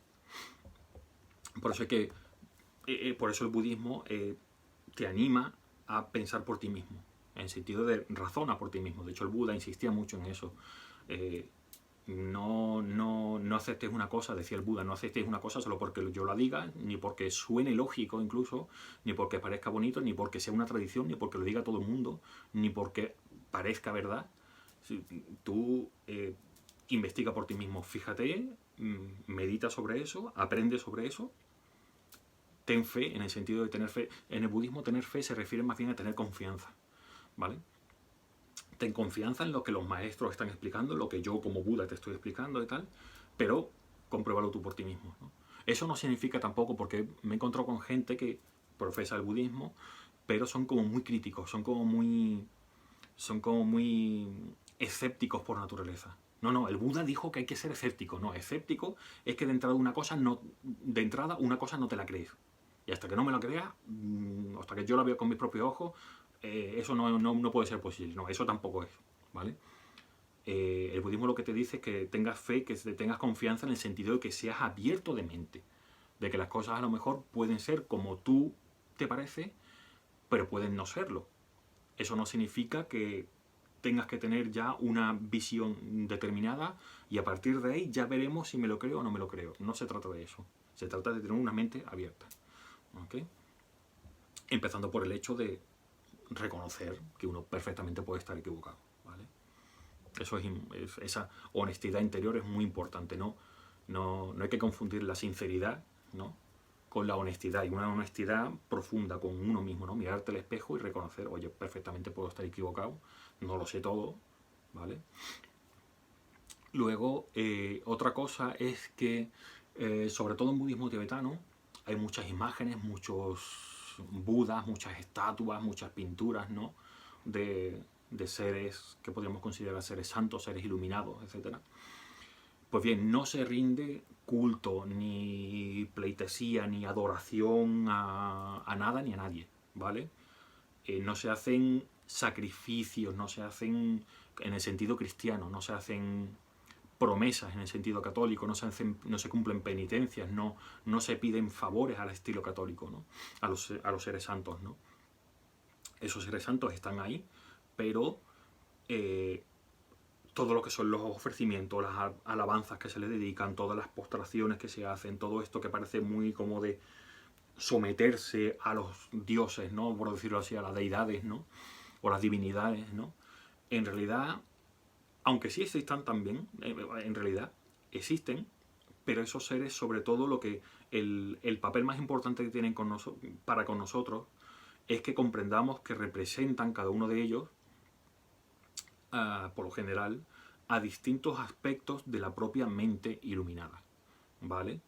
Por eso es que, por eso el budismo te anima a pensar por ti mismo, en el sentido de razona por ti mismo. De hecho, el Buda insistía mucho en eso. No aceptes una cosa, decía el Buda, no aceptes una cosa solo porque yo la diga, ni porque suene lógico incluso, ni porque parezca bonito, ni porque sea una tradición, ni porque lo diga todo el mundo, ni porque parezca verdad. Si tú investiga por ti mismo, fíjate, medita sobre eso, aprende sobre eso, ten fe, en el sentido de tener fe. En el budismo tener fe se refiere más bien a tener confianza, ¿vale? Ten confianza en lo que los maestros están explicando, lo que yo como Buda te estoy explicando y tal, pero compruébalo tú por ti mismo, ¿no? Eso no significa tampoco, porque me he encontrado con gente que profesa el budismo, pero son como muy críticos, son como muy escépticos por naturaleza. No, el Buda dijo que hay que ser escéptico. No, escéptico es que de entrada una cosa no te la crees. Y hasta que no me la creas, hasta que yo la veo con mis propios ojos, eso no puede ser posible. No, eso tampoco es, ¿vale? El budismo lo que te dice es que tengas fe, que tengas confianza en el sentido de que seas abierto de mente. De que las cosas a lo mejor pueden ser como tú te parece, pero pueden no serlo. Eso no significa que tengas que tener ya una visión determinada y a partir de ahí ya veremos si me lo creo o no me lo creo. No se trata de eso. Se trata de tener una mente abierta. ¿Okay? Empezando por el hecho de reconocer que uno perfectamente puede estar equivocado. ¿Vale? Esa honestidad interior es muy importante. No hay que confundir la sinceridad, ¿no?, con la honestidad, y una honestidad profunda con uno mismo, ¿no? Mirarte al espejo y reconocer, oye, perfectamente puedo estar equivocado, no lo sé todo, ¿vale? Luego, otra cosa es que, sobre todo en budismo tibetano, hay muchas imágenes, muchos budas, muchas estatuas, muchas pinturas, ¿no?, de seres que podríamos considerar seres santos, seres iluminados, etc. Pues bien, no se rinde culto, ni pleitesía, ni adoración a nada ni a nadie, ¿vale? No se hacen sacrificios, no se hacen, en el sentido cristiano, no se hacen promesas en el sentido católico, no se cumplen penitencias, no se piden favores al estilo católico, ¿no?, a los seres santos, ¿no? Esos seres santos están ahí, pero todo lo que son los ofrecimientos, las alabanzas que se le dedican, todas las postraciones que se hacen, todo esto que parece muy como de someterse a los dioses, ¿no?, por decirlo así, a las deidades, ¿no?, o las divinidades, ¿no?, en realidad, aunque sí existan también, en realidad existen, pero esos seres, sobre todo, lo que el papel más importante que tienen para con nosotros es que comprendamos que representan cada uno de ellos, por lo general, a distintos aspectos de la propia mente iluminada, ¿vale?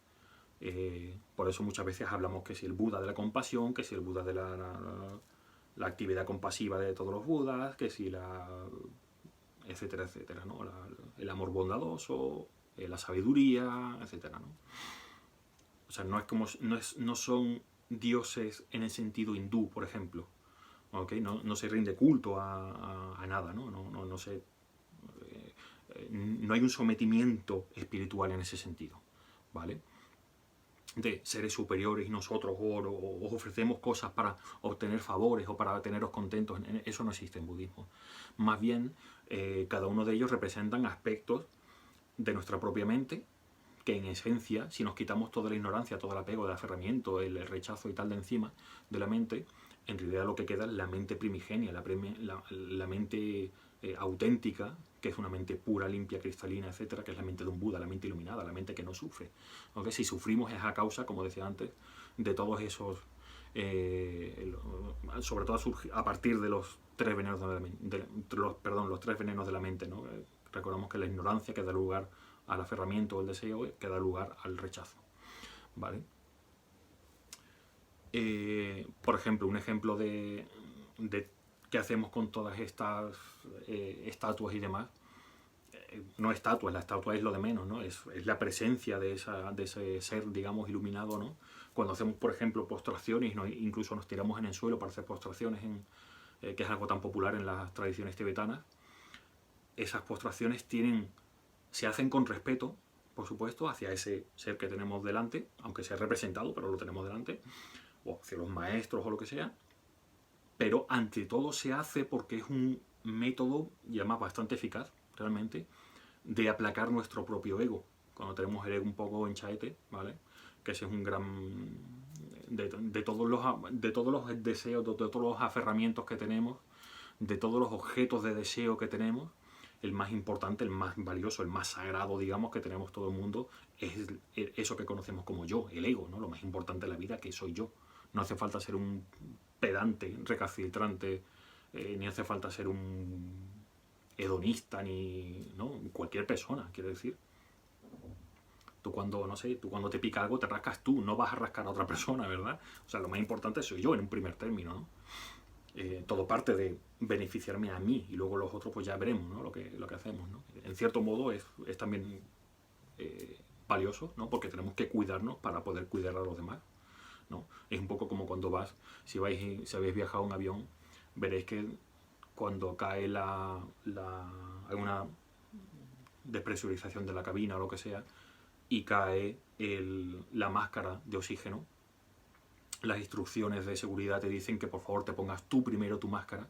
Por eso muchas veces hablamos que si el Buda de la compasión, que si el Buda de la actividad compasiva de todos los Budas, que si etcétera, etcétera, ¿no? El amor bondadoso, la sabiduría, etcétera, ¿no? O sea, no son dioses en el sentido hindú, por ejemplo, ¿okay? No se rinde culto a nada, ¿no? No hay un sometimiento espiritual en ese sentido, ¿vale? De seres superiores y nosotros os ofrecemos cosas para obtener favores o para teneros contentos. Eso no existe en budismo. Más bien, cada uno de ellos representan aspectos de nuestra propia mente, que en esencia, si nos quitamos toda la ignorancia, todo el apego, el aferramiento, el rechazo y tal de encima de la mente, en realidad lo que queda es la mente primigenia, la mente auténtica, que es una mente pura, limpia, cristalina, etcétera, que es la mente de un Buda, la mente iluminada, la mente que no sufre. ¿Okay? Si sufrimos es a causa, como decía antes, de todos esos, sobre todo a partir de los tres venenos de la mente, los tres venenos de la mente, ¿no? Recordamos que la ignorancia que da lugar al aferramiento o el deseo, que da lugar al rechazo, ¿vale? Por ejemplo, un ejemplo de qué hacemos con todas estas estatuas y demás. No estatuas, la estatua es lo de menos, ¿no? Es la presencia de ese ser, digamos, iluminado, ¿no? Cuando hacemos, por ejemplo, postraciones, ¿no? Incluso nos tiramos en el suelo para hacer postraciones, que es algo tan popular en las tradiciones tibetanas, esas postraciones se hacen con respeto, por supuesto, hacia ese ser que tenemos delante, aunque sea representado, pero lo tenemos delante, o hacia los maestros o lo que sea, pero ante todo se hace porque es un método, y además bastante eficaz, realmente, de aplacar nuestro propio ego. Cuando tenemos el ego un poco hinchaete, ¿vale? Que ese es un gran... De todos los deseos, de todos los aferramientos que tenemos, de todos los objetos de deseo que tenemos, el más importante, el más valioso, el más sagrado, digamos, que tenemos todo el mundo, es eso que conocemos como yo, el ego, ¿no? Lo más importante de la vida, que soy yo. No hace falta ser un pedante, recalcitrante, ni hace falta ser un hedonista, ni... ¿no? Cualquier persona, quiero decir. Tú cuando, no sé, tú cuando te pica algo te rascas tú, no vas a rascar a otra persona, ¿verdad? O sea, lo más importante soy yo en un primer término, ¿no? Todo parte de beneficiarme a mí y luego los otros pues ya veremos, ¿no? lo que hacemos, ¿no? En cierto modo es también valioso, ¿no? Porque tenemos que cuidarnos para poder cuidar a los demás, ¿no? Es un poco como cuando si habéis viajado en avión, veréis que cuando cae alguna despresurización de la cabina o lo que sea, y cae la máscara de oxígeno, las instrucciones de seguridad te dicen que por favor te pongas tú primero tu máscara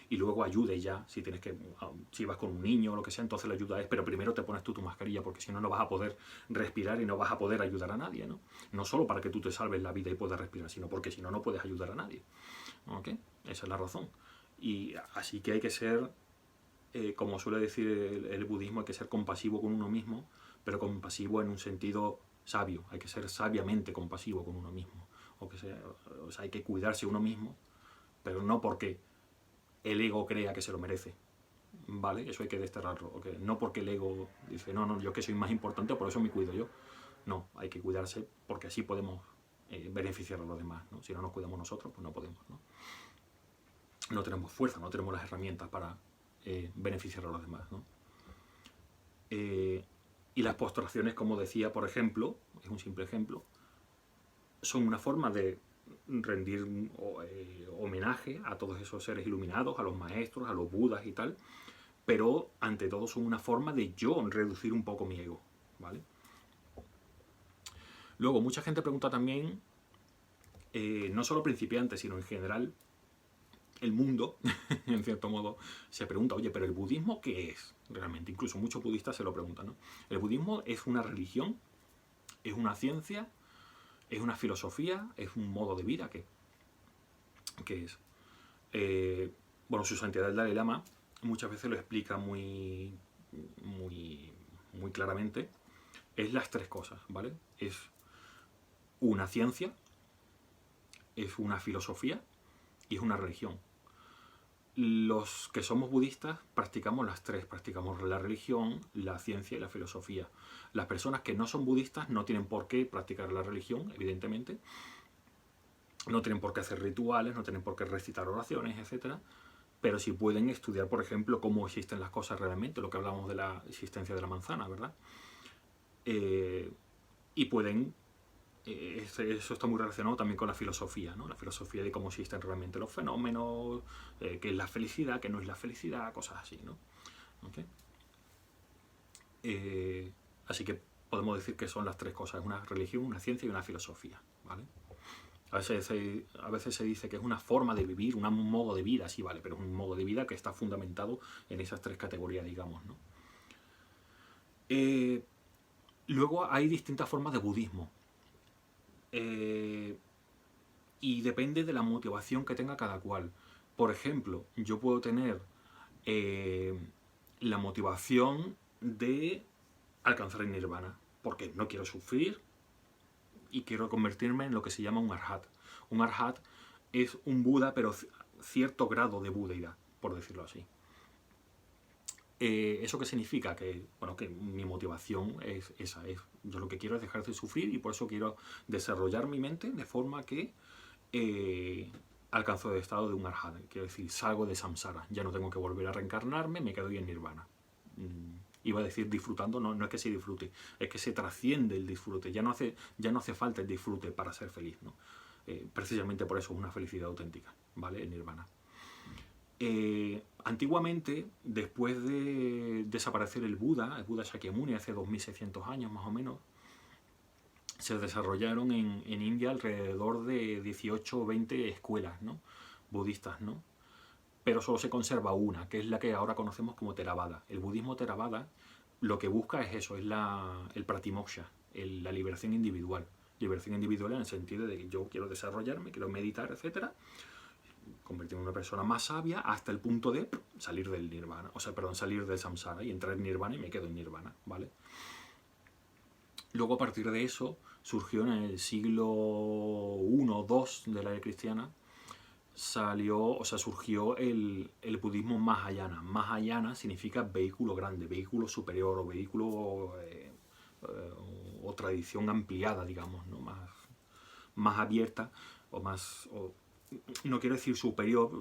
y luego ayude ya, si vas con un niño o lo que sea, entonces la ayuda es, pero primero te pones tú tu mascarilla, porque si no, no vas a poder respirar y no vas a poder ayudar a nadie, ¿no? No solo para que tú te salves la vida y puedas respirar, sino porque si no, no puedes ayudar a nadie, ¿ok? Esa es la razón. Y así que hay que ser, como suele decir el budismo, hay que ser compasivo con uno mismo, pero compasivo en un sentido sabio, hay que ser sabiamente compasivo con uno mismo. O sea, hay que cuidarse uno mismo, pero no porque el ego crea que se lo merece, ¿vale? Eso hay que desterrarlo, ¿okay? No porque el ego dice, no, yo que soy más importante, por eso me cuido yo. No, hay que cuidarse porque así podemos beneficiar a los demás, ¿no? Si no nos cuidamos nosotros, pues no podemos, ¿no? No tenemos fuerza, no tenemos las herramientas para beneficiar a los demás, ¿no? Y las postraciones, como decía, por ejemplo, es un simple ejemplo, son una forma de rendir homenaje a todos esos seres iluminados, a los maestros, a los budas y tal, pero ante todo son una forma de yo reducir un poco mi ego, ¿vale? Luego, mucha gente pregunta también, no solo principiantes, sino en general, el mundo, en cierto modo, se pregunta, oye, pero ¿el budismo qué es realmente? Incluso muchos budistas se lo preguntan, ¿no? ¿El budismo es una religión? ¿Es una ciencia? ¿Es una filosofía? ¿Es un modo de vida? ¿Qué es? Bueno, su santidad el Dalai Lama muchas veces lo explica muy claramente. Es las tres cosas, ¿vale? Es una ciencia, es una filosofía y es una religión. Los que somos budistas practicamos las tres, practicamos la religión, la ciencia y la filosofía. Las personas que no son budistas no tienen por qué practicar la religión, evidentemente. No tienen por qué hacer rituales, no tienen por qué recitar oraciones, etc. Pero sí pueden estudiar, por ejemplo, cómo existen las cosas realmente, lo que hablamos de la existencia de la manzana, ¿verdad? Y pueden... eso está muy relacionado también con la filosofía, ¿no? La filosofía de cómo existen realmente los fenómenos, qué es la felicidad, qué no es la felicidad, cosas así, ¿no? ¿Okay? Así que podemos decir que son las tres cosas, una religión, una ciencia y una filosofía, ¿vale? A veces se dice que es una forma de vivir, un modo de vida, sí, vale, pero es un modo de vida que está fundamentado en esas tres categorías, digamos, ¿no? Luego hay distintas formas de budismo. Y depende de la motivación que tenga cada cual. Por ejemplo, yo puedo tener la motivación de alcanzar el nirvana, porque no quiero sufrir y quiero convertirme en lo que se llama un arhat. Un arhat es un Buda, pero cierto grado de budeidad, por decirlo así. ¿Eso qué significa? Que, bueno, que mi motivación es esa. Yo lo que quiero es dejar de sufrir y por eso quiero desarrollar mi mente de forma que alcanzo el estado de un arhat. Quiero decir, salgo de samsara. Ya no tengo que volver a reencarnarme, me quedo ahí en nirvana. Iba a decir disfrutando, no es que se disfrute, es que se trasciende el disfrute. Ya no hace falta el disfrute para ser feliz, ¿no? Precisamente por eso es una felicidad auténtica, ¿vale? El nirvana. Antiguamente, después de desaparecer el Buda Shakyamuni, hace 2600 años más o menos, se desarrollaron en India alrededor de 18 o 20 escuelas, ¿no? Budistas, ¿no? Pero solo se conserva una, que es la que ahora conocemos como Theravada. El budismo Theravada lo que busca es eso, es el pratimoksha, la liberación individual. Liberación individual en el sentido de que yo quiero desarrollarme, quiero meditar, etcétera, convertirme en una persona más sabia hasta el punto de salir del nirvana, salir del samsara y entrar en nirvana y me quedo en nirvana, ¿vale? Luego a partir de eso surgió en el siglo I o II de la era cristiana, surgió el budismo Mahayana. Mahayana significa vehículo grande, vehículo superior o vehículo o tradición ampliada, digamos, ¿no? Más abierta o más... no quiero decir superior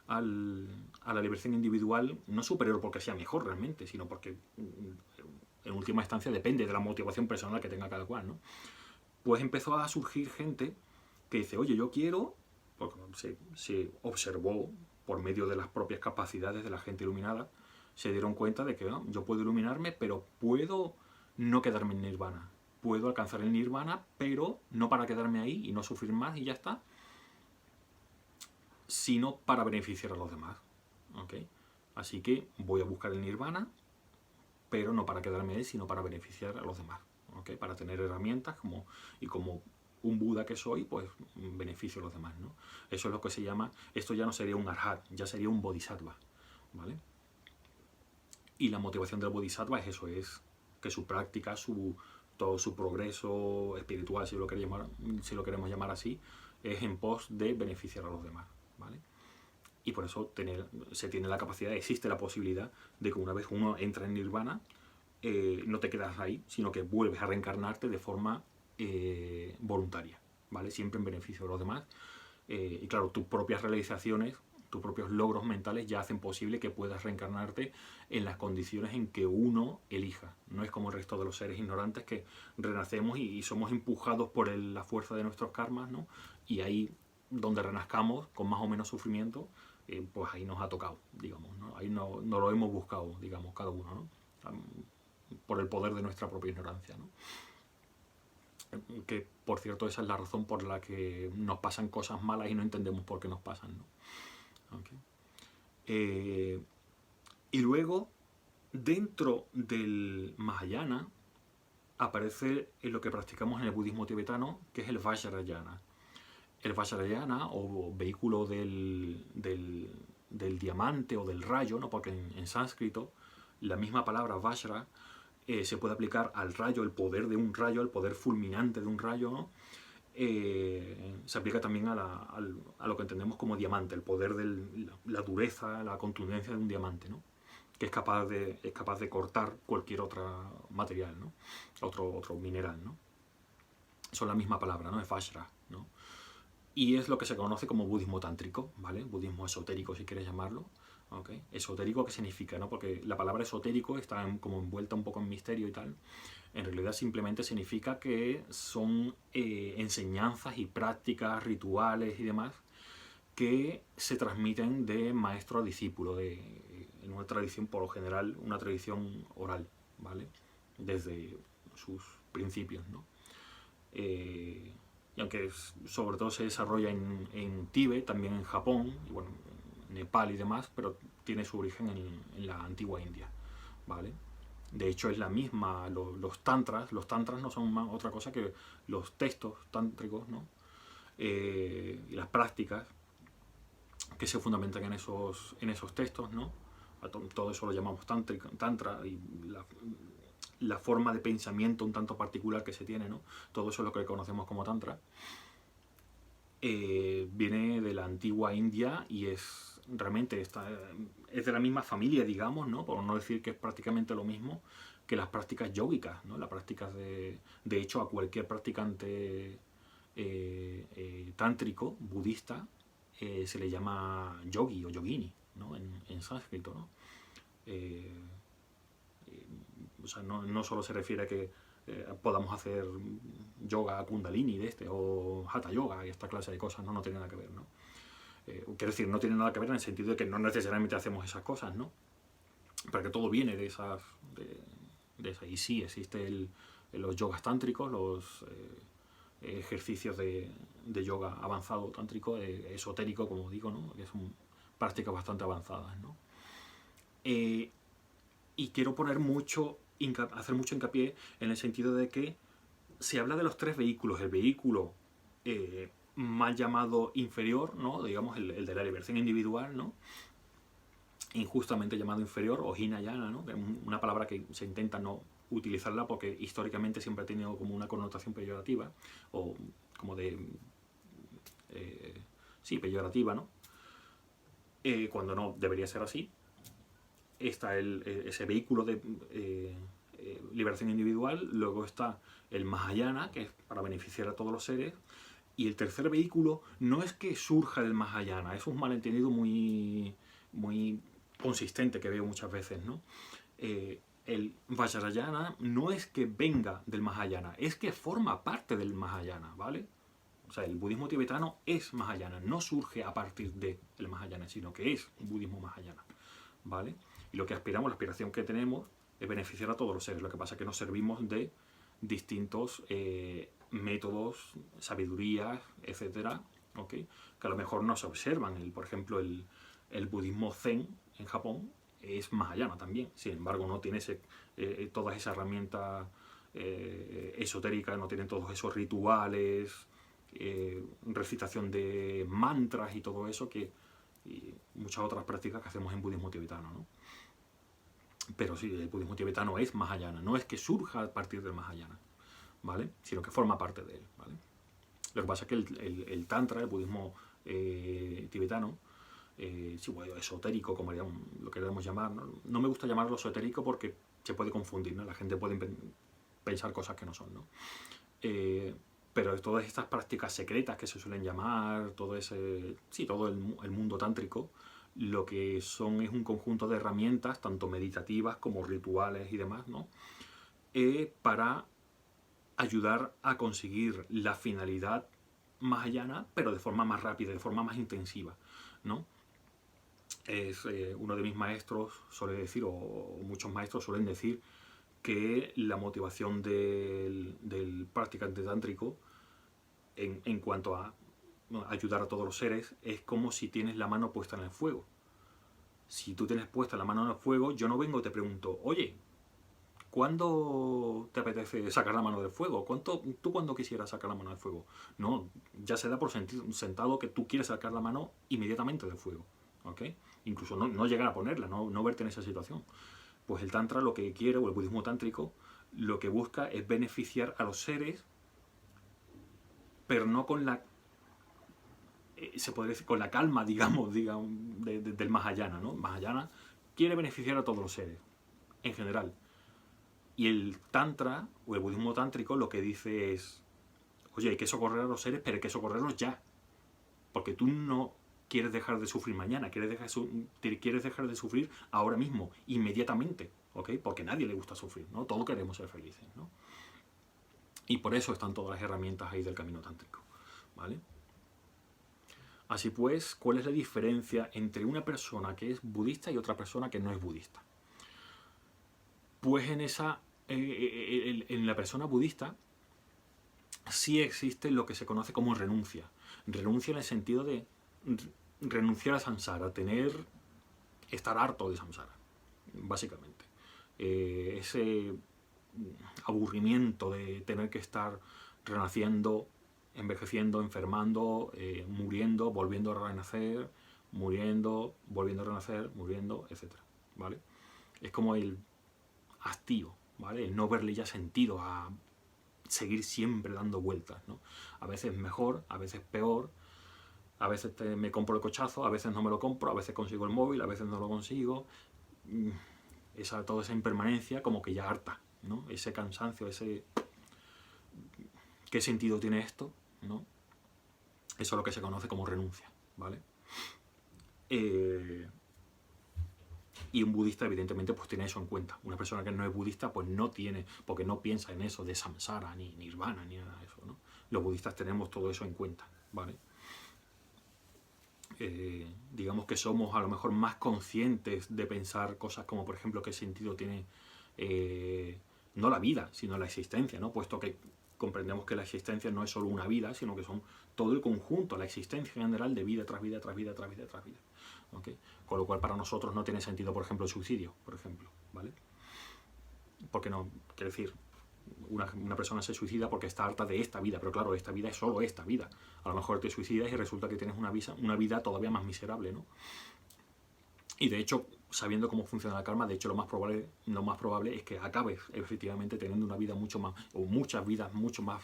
a la liberación individual, no superior porque sea mejor realmente, sino porque en última instancia depende de la motivación personal que tenga cada cual, ¿no? Pues empezó a surgir gente que dice, oye, yo quiero, porque se observó por medio de las propias capacidades de la gente iluminada, se dieron cuenta de que yo puedo iluminarme, pero puedo no quedarme en nirvana. Puedo alcanzar el nirvana, pero no para quedarme ahí y no sufrir más y ya está, sino para beneficiar a los demás. ¿Okay? Así que voy a buscar el nirvana, pero no para quedarme ahí, sino para beneficiar a los demás. ¿Okay? Para tener herramientas y como un Buda que soy, pues beneficio a los demás, ¿no? Eso es lo que se llama, esto ya no sería un arhat, ya sería un bodhisattva, ¿vale? Y la motivación del bodhisattva es eso, es que su práctica, todo su progreso espiritual, si lo queremos llamar así, es en pos de beneficiar a los demás, ¿vale? Y por eso se tiene la capacidad, existe la posibilidad de que una vez uno entra en nirvana, no te quedas ahí, sino que vuelves a reencarnarte de forma voluntaria, ¿vale? Siempre en beneficio de los demás. Y claro, tus propias realizaciones, tus propios logros mentales ya hacen posible que puedas reencarnarte en las condiciones en que uno elija. No es como el resto de los seres ignorantes que renacemos y somos empujados por la fuerza de nuestros karmas, ¿no? Y ahí donde renazcamos, con más o menos sufrimiento, pues ahí nos ha tocado, digamos, ¿no? Ahí no lo hemos buscado, digamos, cada uno, ¿no? Por el poder de nuestra propia ignorancia, ¿no? Que, por cierto, esa es la razón por la que nos pasan cosas malas y no entendemos por qué nos pasan, ¿no? Okay. Y luego, dentro del Mahayana, aparece lo que practicamos en el budismo tibetano, que es el Vajrayana. El Vajrayana, o vehículo del diamante o del rayo, ¿no? Porque en sánscrito la misma palabra Vajra se puede aplicar al rayo, el poder de un rayo, el poder fulminante de un rayo, ¿no? Se aplica también a lo que entendemos como diamante, el poder de la dureza, la contundencia de un diamante, ¿no? Que es capaz de cortar cualquier otro material, ¿no? Otro mineral, ¿no? Son la misma palabra, ¿no? Es Vajra, ¿no? Y es lo que se conoce como budismo tántrico, ¿vale? Budismo esotérico, si quieres llamarlo. ¿Okay? Esotérico, ¿qué significa? ¿No? Porque la palabra esotérico está como envuelta un poco en misterio y tal. En realidad simplemente significa que son enseñanzas y prácticas, rituales y demás que se transmiten de maestro a discípulo, en una tradición, por lo general, una tradición oral, ¿vale? Desde sus principios, ¿no? Y aunque sobre todo se desarrolla en Tíbet, también en Japón, y bueno, Nepal y demás, pero tiene su origen en la antigua India, ¿vale? De hecho es la misma, los tantras no son más otra cosa que los textos tántricos, ¿no? Y las prácticas que se fundamentan en esos textos, ¿no? Todo eso lo llamamos tantra, y la forma de pensamiento un tanto particular que se tiene, ¿no? Todo eso es lo que conocemos como tantra. viene de la antigua India y es realmente es de la misma familia, digamos, ¿no? Por no decir que es prácticamente lo mismo que las prácticas yógicas, ¿no? Las prácticas de hecho, a cualquier practicante tántrico, budista, se le llama yogi o yogini, ¿no? En sánscrito, ¿no? Eh, o sea, no solo se refiere a que podamos hacer yoga kundalini o hatha yoga y esta clase de cosas, no tiene nada que ver, ¿no? Quiero decir, no tiene nada que ver en el sentido de que no necesariamente hacemos esas cosas, ¿no? Pero que todo viene de esas. Y sí, existe los yogas tántricos, los ejercicios de yoga avanzado tántrico, esotérico, como digo, ¿no? Que son prácticas bastante avanzadas, ¿no? Y quiero hacer mucho hincapié en el sentido de que se habla de los tres vehículos. El vehículo mal llamado inferior, ¿no? Digamos el de la liberación individual, ¿no? Injustamente llamado inferior, o hinayana, ¿no? Una palabra que se intenta no utilizarla porque históricamente siempre ha tenido como una connotación peyorativa, o como de... sí, peyorativa, ¿no? Cuando no debería ser así. Está ese vehículo de liberación individual, luego está el Mahayana, que es para beneficiar a todos los seres, y el tercer vehículo no es que surja del Mahayana, es un malentendido muy consistente que veo muchas veces, ¿no? El Vajrayana no es que venga del Mahayana, es que forma parte del Mahayana, ¿vale? O sea, el budismo tibetano es Mahayana, no surge a partir del Mahayana, sino que es un budismo Mahayana, ¿vale? Y lo que aspiramos, la aspiración que tenemos, es beneficiar a todos los seres. Lo que pasa es que nos servimos de distintos métodos, sabidurías, etcétera, ¿okay? Que a lo mejor no se observan. Por ejemplo, el budismo zen en Japón es Mahayana también. Sin embargo, no tiene todas esas herramientas esotéricas, no tienen todos esos rituales, recitación de mantras y todo eso y muchas otras prácticas que hacemos en budismo tibetano, ¿no? Pero sí, el budismo tibetano es Mahayana, no es que surja a partir del Mahayana, ¿vale? Sino que forma parte de él, ¿vale? Lo que pasa es que el Tantra, el budismo tibetano, sí, bueno, esotérico, como lo queremos llamar, ¿no? Me gusta llamarlo esotérico porque se puede confundir, ¿no? La gente puede pensar cosas que no son, ¿no? Pero todas estas prácticas secretas que se suelen llamar, todo el mundo tántrico, lo que son es un conjunto de herramientas, tanto meditativas como rituales y demás, ¿no? Para ayudar a conseguir la finalidad mahayana, pero de forma más rápida, de forma más intensiva, ¿no? Uno de mis maestros suele decir, o muchos maestros suelen decir, que la motivación del practicante tántrico en cuanto a ayudar a todos los seres es como si tienes la mano puesta en el fuego. Si tú tienes puesta la mano en el fuego, yo no vengo y te pregunto, oye, ¿cuándo te apetece sacar la mano del fuego? ¿Tú cuándo quisieras sacar la mano del fuego? No, ya se da por sentado que tú quieres sacar la mano inmediatamente del fuego, ¿ok? Incluso no llegar a ponerla, no verte en esa situación. Pues el Tantra lo que quiere, o el budismo tántrico, lo que busca es beneficiar a los seres, pero no con se podría decir, con la calma, digamos del Mahayana, ¿no? Mahayana quiere beneficiar a todos los seres, en general. Y el Tantra, o el budismo tántrico, lo que dice es, oye, hay que socorrer a los seres, pero hay que socorrerlos ya. Porque tú no quieres dejar de sufrir mañana, quieres dejar de sufrir ahora mismo, inmediatamente, ¿ok? Porque a nadie le gusta sufrir, ¿no? Todos queremos ser felices, ¿no? Y por eso están todas las herramientas ahí del camino tántrico, ¿vale? Así pues, ¿cuál es la diferencia entre una persona que es budista y otra persona que no es budista? Pues en la persona budista sí existe lo que se conoce como renuncia. Renuncia en el sentido de renunciar a samsara, estar harto de samsara, básicamente. Ese aburrimiento de tener que estar renaciendo, envejeciendo, enfermando, muriendo, volviendo a renacer, muriendo, volviendo a renacer, muriendo, etc. ¿Vale? Es como el hastío, ¿vale? El no verle ya sentido a seguir siempre dando vueltas, ¿no? A veces mejor, a veces peor, A veces me compro el cochazo, a veces no me lo compro, a veces consigo el móvil, a veces no lo consigo. Toda esa impermanencia como que ya harta, ¿no? Ese cansancio, ¿qué sentido tiene esto? ¿No? Eso es lo que se conoce como renuncia, ¿vale? Y un budista, evidentemente, pues tiene eso en cuenta. Una persona que no es budista, pues no tiene, porque no piensa en eso de samsara, ni nirvana, ni nada de eso, ¿no? Los budistas tenemos todo eso en cuenta, ¿vale? Digamos que somos a lo mejor más conscientes de pensar cosas como, por ejemplo, qué sentido tiene no la vida, sino la existencia, ¿no? Puesto que comprendemos que la existencia no es solo una vida, sino que son todo el conjunto, la existencia general de vida tras vida, tras vida, tras vida, tras vida. ¿Okay? Con lo cual para nosotros no tiene sentido, por ejemplo, el suicidio, por ejemplo, ¿vale? Porque no, quiero decir, una persona se suicida porque está harta de esta vida, pero claro, esta vida es solo esta vida. A lo mejor te suicidas y resulta que tienes una vida todavía más miserable, ¿no? Y de hecho, sabiendo cómo funciona el karma, de hecho lo más probable es que acabes efectivamente teniendo una vida mucho más, o muchas vidas mucho más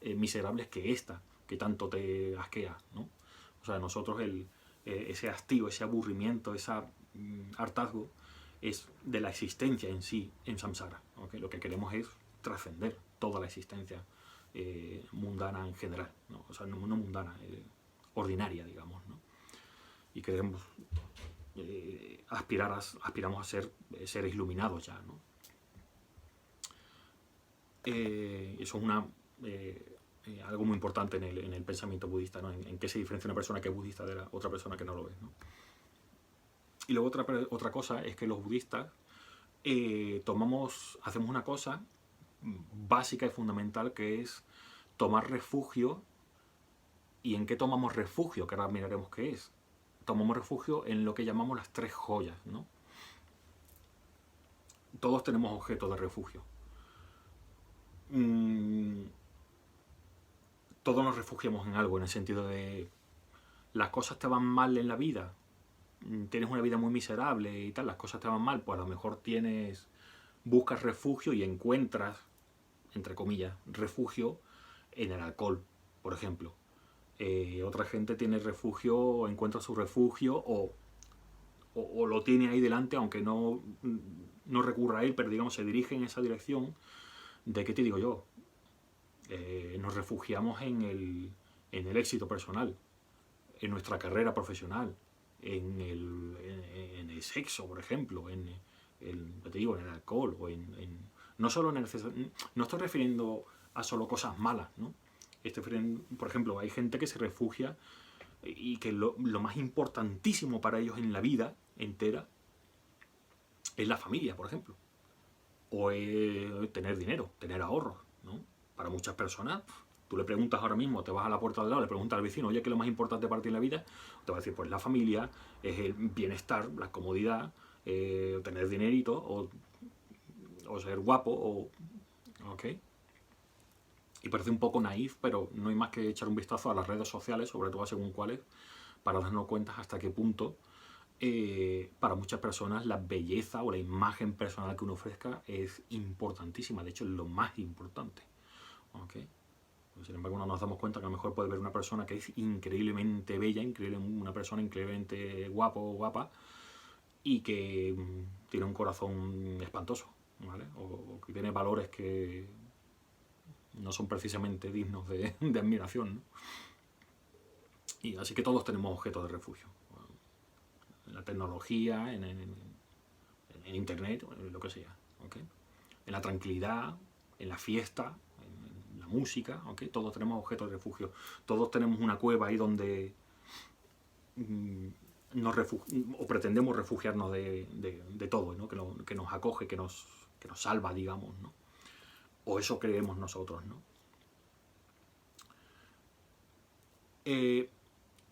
miserables que esta, que tanto te asquea, ¿no? O sea, nosotros ese hastío, ese aburrimiento, ese hartazgo, es de la existencia en sí, en samsara, ¿okay? Lo que queremos es trascender toda la existencia mundana en general, ¿no? O sea, no mundana, ordinaria, digamos, ¿no? Y queremos aspiramos a ser seres iluminados ya, ¿no? Eso es algo muy importante en el pensamiento budista, ¿no? En qué se diferencia una persona que es budista de la otra persona que no lo es, ¿no? Y luego otra cosa es que los budistas hacemos una cosa básica y fundamental, que es tomar refugio. ¿Y en qué tomamos refugio? Que ahora miraremos qué es. Tomamos refugio en lo que llamamos las tres joyas, ¿no? Todos tenemos objetos de refugio. Todos nos refugiamos en algo, en el sentido de las cosas te van mal en la vida, tienes una vida muy miserable y tal, las cosas te van mal, pues a lo mejor buscas refugio y encuentras, entre comillas, refugio en el alcohol, por ejemplo. Otra gente tiene refugio, encuentra su refugio o lo tiene ahí delante, aunque no recurra a él, pero digamos se dirige en esa dirección. ¿De qué te digo yo? Nos refugiamos en el éxito personal, en nuestra carrera profesional, en el sexo, por ejemplo, en el alcohol, no solo no estoy refiriendo a solo cosas malas, ¿no? Por ejemplo, hay gente que se refugia y que lo más importantísimo para ellos en la vida entera es la familia, por ejemplo, o tener dinero, tener ahorros, ¿no? Para muchas personas, tú le preguntas ahora mismo, te vas a la puerta del lado, le preguntas al vecino, oye, ¿qué es lo más importante para ti en la vida? Te va a decir, pues la familia, es el bienestar, la comodidad, tener dinerito, o ser guapo, ¿ok? Y parece un poco naif, pero no hay más que echar un vistazo a las redes sociales, sobre todo según cuáles, para darnos cuenta hasta qué punto para muchas personas la belleza o la imagen personal que uno ofrezca es importantísima, de hecho es lo más importante, ¿okay? Sin embargo, no nos damos cuenta que a lo mejor puede ver una persona que es increíblemente bella, una persona increíblemente guapo o guapa, y que tiene un corazón espantoso, ¿vale? O que tiene valores que no son precisamente dignos de admiración, ¿no? Y así que todos tenemos objetos de refugio. En la tecnología, en internet, en lo que sea, ¿okay? En la tranquilidad, en la fiesta, en la música, ¿okay? Todos tenemos objetos de refugio. Todos tenemos una cueva ahí donde o pretendemos refugiarnos de todo, ¿no? Que nos acoge, que nos salva, digamos, ¿no? O eso creemos nosotros, ¿no?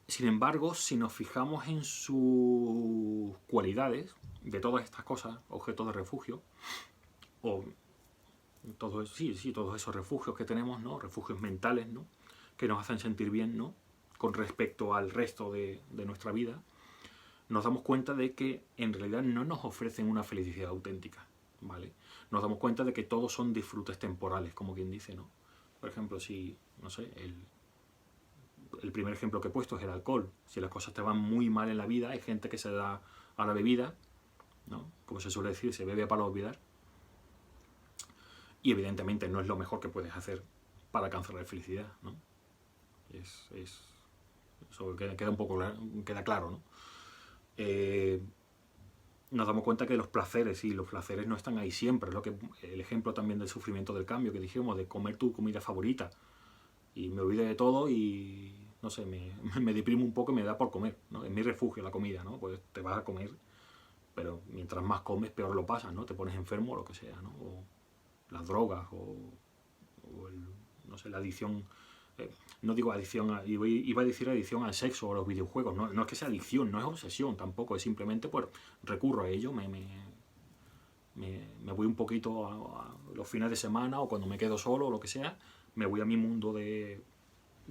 Sin embargo, si nos fijamos en sus cualidades, de todas estas cosas, objetos de refugio, o todos esos refugios que tenemos, ¿no? Refugios mentales, ¿no? Que nos hacen sentir bien, ¿no? Con respecto al resto de nuestra vida, nos damos cuenta de que en realidad no nos ofrecen una felicidad auténtica, ¿vale? Nos damos cuenta de que todos son disfrutes temporales, como quien dice, ¿no? Por ejemplo, si, no sé, el primer ejemplo que he puesto es el alcohol. Si las cosas te van muy mal en la vida, hay gente que se da a la bebida, ¿no? Como se suele decir, se bebe para olvidar. Y evidentemente no es lo mejor que puedes hacer para alcanzar la felicidad, ¿no? Eso queda un poco queda claro, ¿no? Nos damos cuenta que los placeres no están ahí siempre. El ejemplo también del sufrimiento del cambio que dijimos, de comer tu comida favorita. Y me olvido de todo y, no sé, me deprimo un poco y me da por comer, ¿no? Es mi refugio la comida, ¿no? Pues te vas a comer, pero mientras más comes, peor lo pasas, ¿no? Te pones enfermo o lo que sea, ¿no? O las drogas no sé, la adicción. No digo adicción, iba a decir adicción al sexo o a los videojuegos. No es que sea adicción, no es obsesión tampoco, es simplemente pues recurro a ello, me voy un poquito a los fines de semana o cuando me quedo solo o lo que sea, me voy a mi mundo de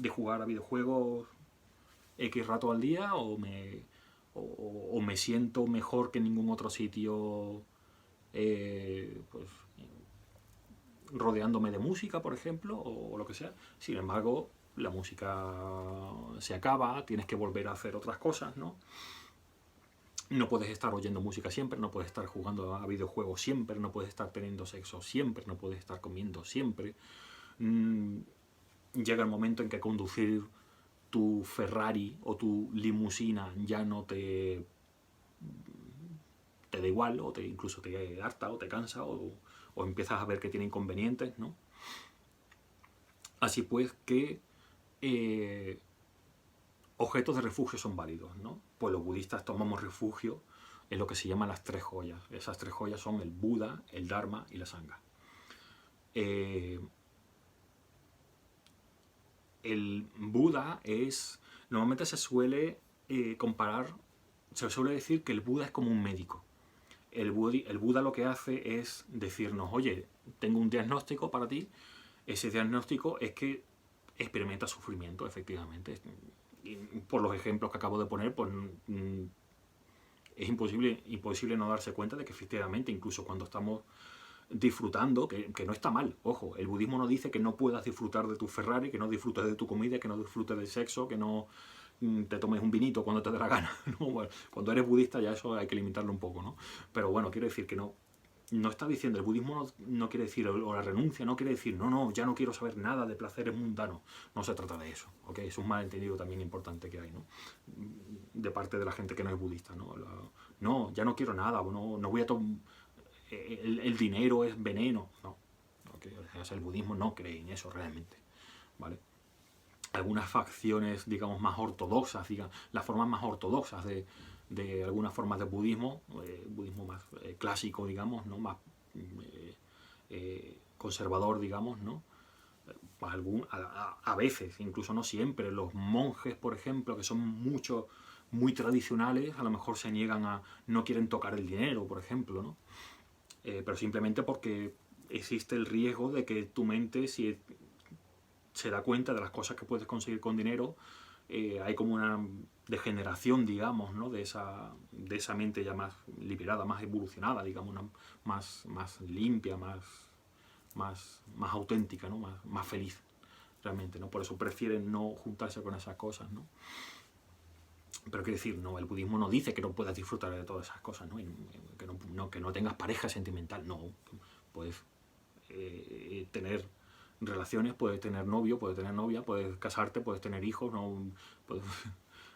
jugar a videojuegos X rato al día o me siento mejor que en ningún otro sitio, pues rodeándome de música, por ejemplo, o lo que sea. Sin embargo, la música se acaba, tienes que volver a hacer otras cosas, ¿no? No puedes estar oyendo música siempre, no puedes estar jugando a videojuegos siempre, no puedes estar teniendo sexo siempre, no puedes estar comiendo siempre. Llega el momento en que conducir tu Ferrari o tu limusina ya no te da igual, o incluso te harta o te cansa, o empiezas a ver que tiene inconvenientes, ¿no? Así pues que objetos de refugio son válidos, ¿no? Pues los budistas tomamos refugio en lo que se llaman las tres joyas. Esas tres joyas son el Buda, el Dharma y la Sangha. El Buda normalmente se suele comparar, se suele decir que el Buda es como un médico. El Buda lo que hace es decirnos, oye, tengo un diagnóstico para ti. Ese diagnóstico es que experimentas sufrimiento, efectivamente. Y por los ejemplos que acabo de poner, pues es imposible no darse cuenta de que efectivamente, incluso cuando estamos disfrutando, que no está mal, ojo, el budismo no dice que no puedas disfrutar de tu Ferrari, que no disfrutes de tu comida, que no disfrutes del sexo, que no te tomes un vinito cuando te dé la gana, ¿no? Bueno, cuando eres budista ya eso hay que limitarlo un poco, ¿no? Pero bueno, quiero decir que no está diciendo, el budismo no quiere decir, o la renuncia no quiere decir, no, ya no quiero saber nada de placeres mundanos. No se trata de eso, ¿ok? Es un malentendido también importante que hay, ¿no? De parte de la gente que no es budista, ¿no? No, ya no quiero nada, no voy a tomar... El dinero es veneno, no. ¿Okay? O sea, el budismo no cree en eso realmente, ¿vale? Algunas facciones, digamos, más ortodoxas, las formas más ortodoxas de algunas formas de budismo, budismo más clásico, digamos, ¿no? Más conservador, digamos, ¿no? A veces, incluso no siempre, los monjes, por ejemplo, que son muy tradicionales, a lo mejor se niegan no quieren tocar el dinero, por ejemplo, ¿no? Pero simplemente porque existe el riesgo de que tu mente, si se da cuenta de las cosas que puedes conseguir con dinero, hay como una degeneración, digamos, ¿no? de esa mente ya más liberada, más evolucionada, digamos, más limpia, más auténtica, ¿no? Más feliz, realmente, ¿no? Por eso prefieren no juntarse con esas cosas, ¿no? Pero quiero decir, no, el budismo no dice que no puedas disfrutar de todas esas cosas, ¿no? Que no tengas pareja sentimental, no. Puedes tener relaciones, puedes tener novio, puedes tener novia, puedes casarte, puedes tener hijos,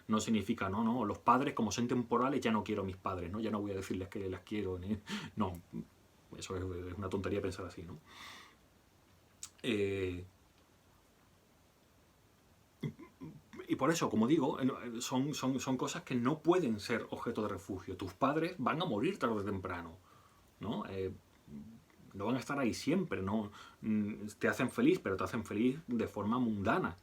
no significa, no, los padres como son temporales ya no quiero a mis padres, ¿no? Ya no voy a decirles que las quiero, no, eso es una tontería pensar así, ¿no? Y por eso, como digo, son cosas que no pueden ser objeto de refugio. Tus padres van a morir tarde o temprano, ¿no? No van a estar ahí siempre, ¿no? Te hacen feliz, pero te hacen feliz de forma mundana,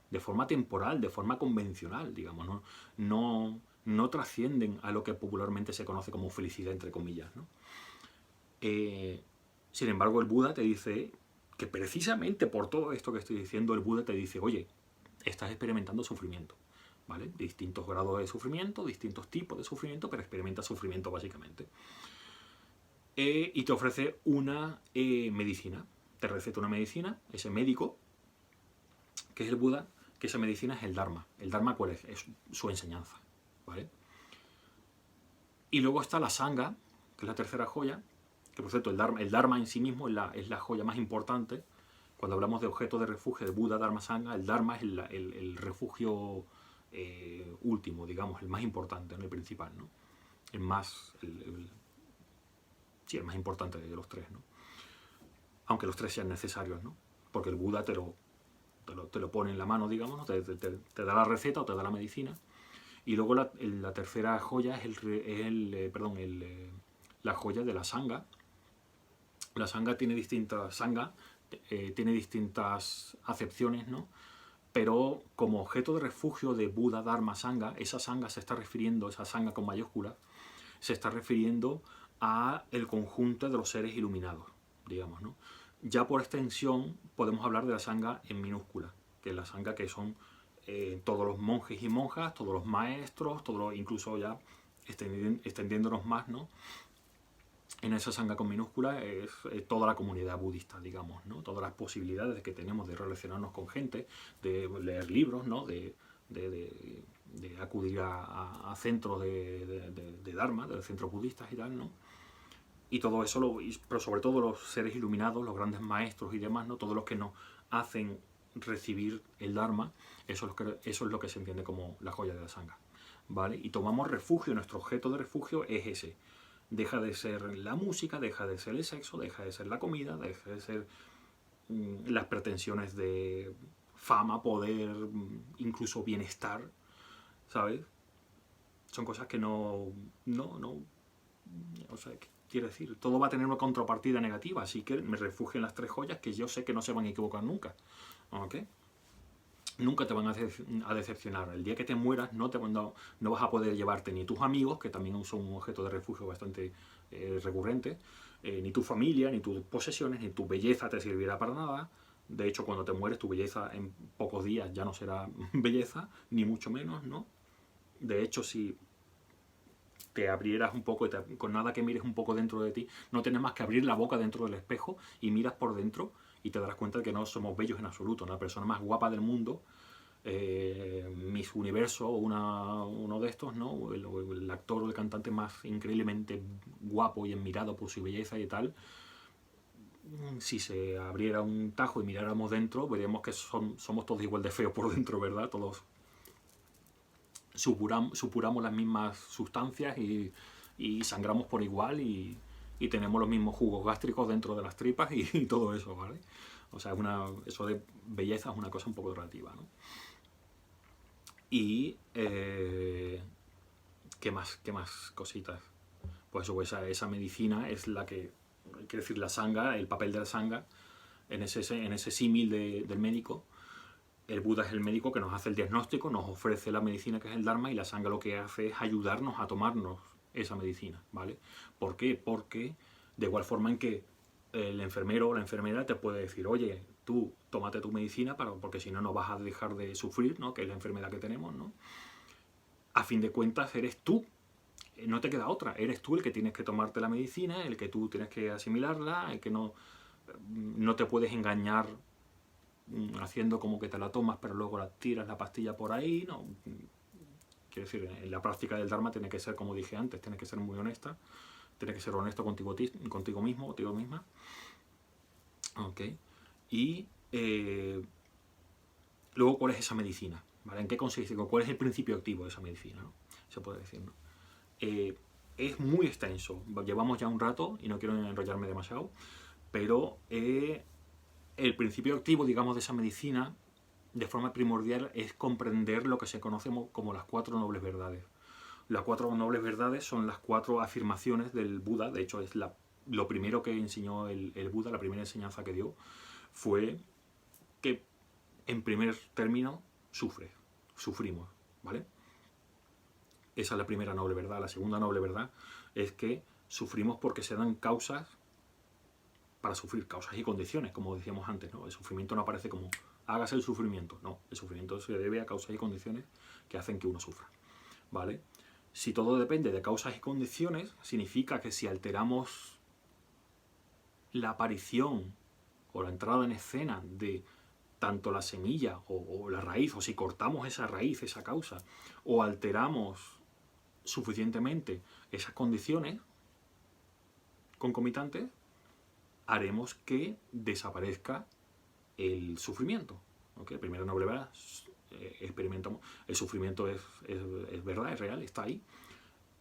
de forma temporal, de forma convencional, digamos, ¿no? No trascienden a lo que popularmente se conoce como felicidad, entre comillas, ¿no? Sin embargo, el Buda te dice que precisamente por todo esto que estoy diciendo, el Buda te dice, oye, estás experimentando sufrimiento, ¿vale? Distintos grados de sufrimiento, distintos tipos de sufrimiento, pero experimentas sufrimiento básicamente. Y te ofrece una medicina. Te receta una medicina, ese médico, que es el Buda, que esa medicina es el Dharma. ¿El Dharma cuál es? Es su enseñanza, ¿vale? Y luego está la Sangha, que es la tercera joya, que por cierto el Dharma en sí mismo es la joya más importante. Cuando hablamos de objetos de refugio de Buda, Dharma, Sangha, el Dharma es el refugio último, digamos, el más importante, ¿no? El principal, ¿no? El más, sí, el más importante de los tres, ¿no? Aunque los tres sean necesarios, ¿no? Porque el Buda te lo pone en la mano, digamos, ¿no? Te da la receta o te da la medicina. Y luego la tercera joya es la joya de la Sangha. La Sangha tiene distintas acepciones, ¿no? Pero como objeto de refugio de Buda, Dharma, Sangha, esa Sangha esa Sangha con mayúsculas, se está refiriendo a el conjunto de los seres iluminados, digamos, ¿no? Ya por extensión podemos hablar de la Sangha en minúscula, que es la Sangha que son todos los monjes y monjas, todos los maestros, incluso ya extendiéndonos más, ¿no? En esa Sangha con minúscula es toda la comunidad budista, digamos, ¿no? Todas las posibilidades que tenemos de relacionarnos con gente, de leer libros, ¿no? De acudir a centros de Dharma, de centros budistas y tal, ¿no? Y todo eso, pero sobre todo los seres iluminados, los grandes maestros y demás, ¿no? Todos los que nos hacen recibir el Dharma, eso es lo que se entiende como la joya de la Sangha, ¿vale? Y tomamos refugio, nuestro objeto de refugio es ese. Deja de ser la música, deja de ser el sexo, deja de ser la comida, deja de ser las pretensiones de fama, poder, incluso bienestar, ¿sabes? Son cosas que o sea, quiero decir, todo va a tener una contrapartida negativa, así que me refugio en las tres joyas que yo sé que no se van a equivocar nunca, ¿ok? Nunca te van a decepcionar. El día que te mueras no vas a poder llevarte ni tus amigos, que también son un objeto de refugio bastante recurrente, ni tu familia, ni tus posesiones, ni tu belleza te servirá para nada. De hecho, cuando te mueres, tu belleza en pocos días ya no será belleza, ni mucho menos, ¿no? De hecho, si te abrieras un poco, con nada que mires un poco dentro de ti, no tienes más que abrir la boca dentro del espejo y miras por dentro y te darás cuenta de que no somos bellos en absoluto. La persona más guapa del mundo, Miss Universo o uno de estos, ¿no? El actor o el cantante más increíblemente guapo y admirado por su belleza y tal, si se abriera un tajo y miráramos dentro, veríamos que somos todos igual de feos por dentro, ¿verdad? Todos supuramos las mismas sustancias y sangramos por igual y tenemos los mismos jugos gástricos dentro de las tripas y todo eso, ¿vale? O sea, eso de belleza es una cosa un poco relativa, ¿no? Y ¿qué más cositas? Pues esa medicina es la que, quiero decir, la Sangha, el papel de la Sangha, en ese símil del médico. El Buda es el médico que nos hace el diagnóstico, nos ofrece la medicina que es el Dharma, y la Sangha lo que hace es ayudarnos a tomarnos esa medicina, ¿vale? ¿Por qué? Porque de igual forma en que el enfermero o la enfermera te puede decir, oye, tú tómate tu medicina porque si no, no vas a dejar de sufrir, ¿no? Que es la enfermedad que tenemos, ¿no? A fin de cuentas, eres tú, no te queda otra, eres tú el que tienes que tomarte la medicina, el que tú tienes que asimilarla, el que no te puedes engañar haciendo como que te la tomas pero luego la tiras la pastilla por ahí, no. Quiero decir, en la práctica del Dharma tiene que ser, como dije antes, tiene que ser muy honesta, tiene que ser honesto contigo mismo, contigo misma. Ok. Y luego, ¿cuál es esa medicina? ¿Vale? ¿En qué consiste? ¿Cuál es el principio activo de esa medicina, ¿no? Se puede decir, ¿no? Es muy extenso, llevamos ya un rato y no quiero enrollarme demasiado, pero el principio activo, digamos, de esa medicina, de forma primordial, es comprender lo que se conoce como las 4 nobles verdades. Las 4 nobles verdades son las 4 afirmaciones del Buda. De hecho, es lo primero que enseñó el Buda, la primera enseñanza que dio, fue que, en primer término, sufrimos, ¿vale? Esa es la primera noble verdad. La segunda noble verdad es que sufrimos porque se dan causas para sufrir, causas y condiciones, como decíamos antes, ¿no? El sufrimiento no aparece como hágase el sufrimiento, no, el sufrimiento se debe a causas y condiciones que hacen que uno sufra, ¿vale? Si todo depende de causas y condiciones, significa que si alteramos la aparición o la entrada en escena de tanto la semilla o la raíz, o si cortamos esa raíz, esa causa, o alteramos suficientemente esas condiciones concomitantes, haremos que desaparezca el sufrimiento. ¿Okay? Primera noble verdad, experimentamos, el sufrimiento es verdad, es real, está ahí.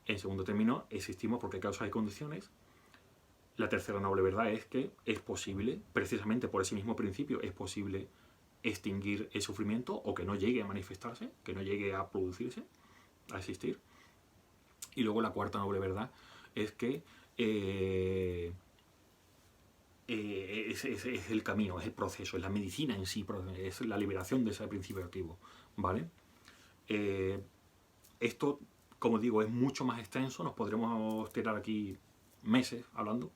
En segundo término, existimos porque hay causas y condiciones. La tercera noble verdad es que es posible, precisamente por ese mismo principio, es posible extinguir el sufrimiento o que no llegue a manifestarse, que no llegue a producirse, a existir. Y luego la cuarta noble verdad es que es el camino, es el proceso, es la medicina en sí, es la liberación de ese principio activo, ¿vale? Esto, como digo, es mucho más extenso, nos podremos tirar aquí meses hablando,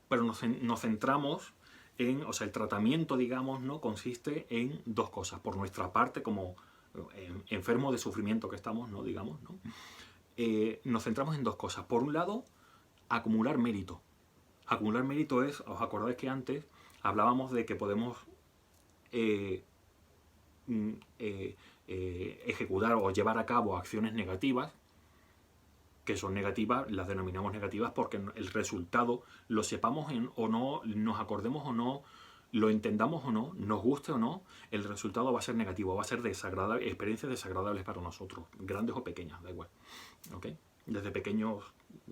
pero nos centramos en, o sea, el tratamiento, digamos, ¿no? Consiste en dos cosas. Por nuestra parte, como enfermos de sufrimiento que estamos, ¿no? Digamos, ¿no? Nos centramos en dos cosas. Por un lado, acumular mérito. Acumular mérito es, os acordáis que antes hablábamos de que podemos ejecutar o llevar a cabo acciones negativas, que son negativas, las denominamos negativas porque el resultado, lo sepamos o no, nos acordemos o no, lo entendamos o no, nos guste o no, el resultado va a ser negativo, va a ser desagradable, experiencias desagradables para nosotros, grandes o pequeñas, da igual. ¿Okay? Desde pequeños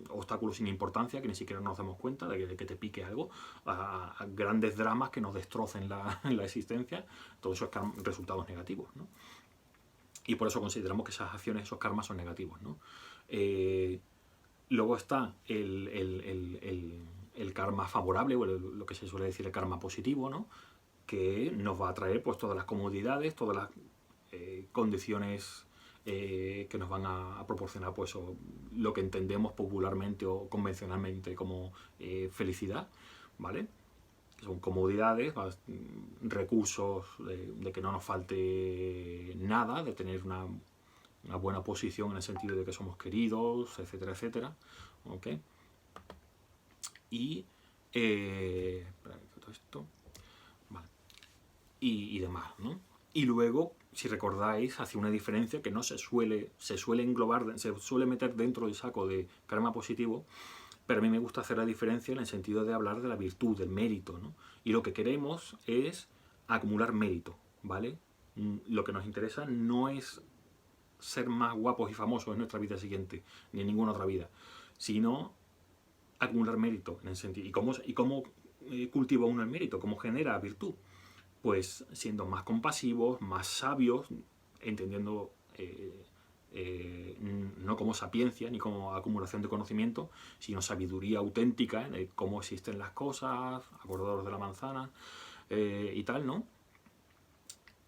obstáculos sin importancia, que ni siquiera nos damos cuenta de que te pique algo, a grandes dramas que nos destrocen la existencia, todo eso es resultados negativos, ¿no? Y por eso consideramos que esas acciones, esos karmas son negativos, ¿no? Luego está el karma favorable, o lo que se suele decir el karma positivo, ¿no? Que nos va a traer pues todas las comodidades, todas las condiciones que nos van a proporcionar pues lo que entendemos popularmente o convencionalmente como felicidad, ¿vale? Son comodidades, recursos de que no nos falte nada, de tener una buena posición en el sentido de que somos queridos, etcétera, etcétera. ¿Okay? Y todo esto, vale. Y demás, ¿no? Y luego, si recordáis, hace una diferencia que no se suele englobar, se suele meter dentro del saco de karma positivo, pero a mí me gusta hacer la diferencia en el sentido de hablar de la virtud, del mérito, ¿no? Y lo que queremos es acumular mérito, ¿vale? Lo que nos interesa no es ser más guapos y famosos en nuestra vida siguiente, ni en ninguna otra vida, sino acumular mérito en el sentido. ¿Y cómo cultiva uno el mérito? ¿Cómo genera virtud? Pues siendo más compasivos, más sabios, entendiendo no como sapiencia ni como acumulación de conocimiento, sino sabiduría auténtica de cómo existen las cosas, acordados de la manzana y tal, ¿no?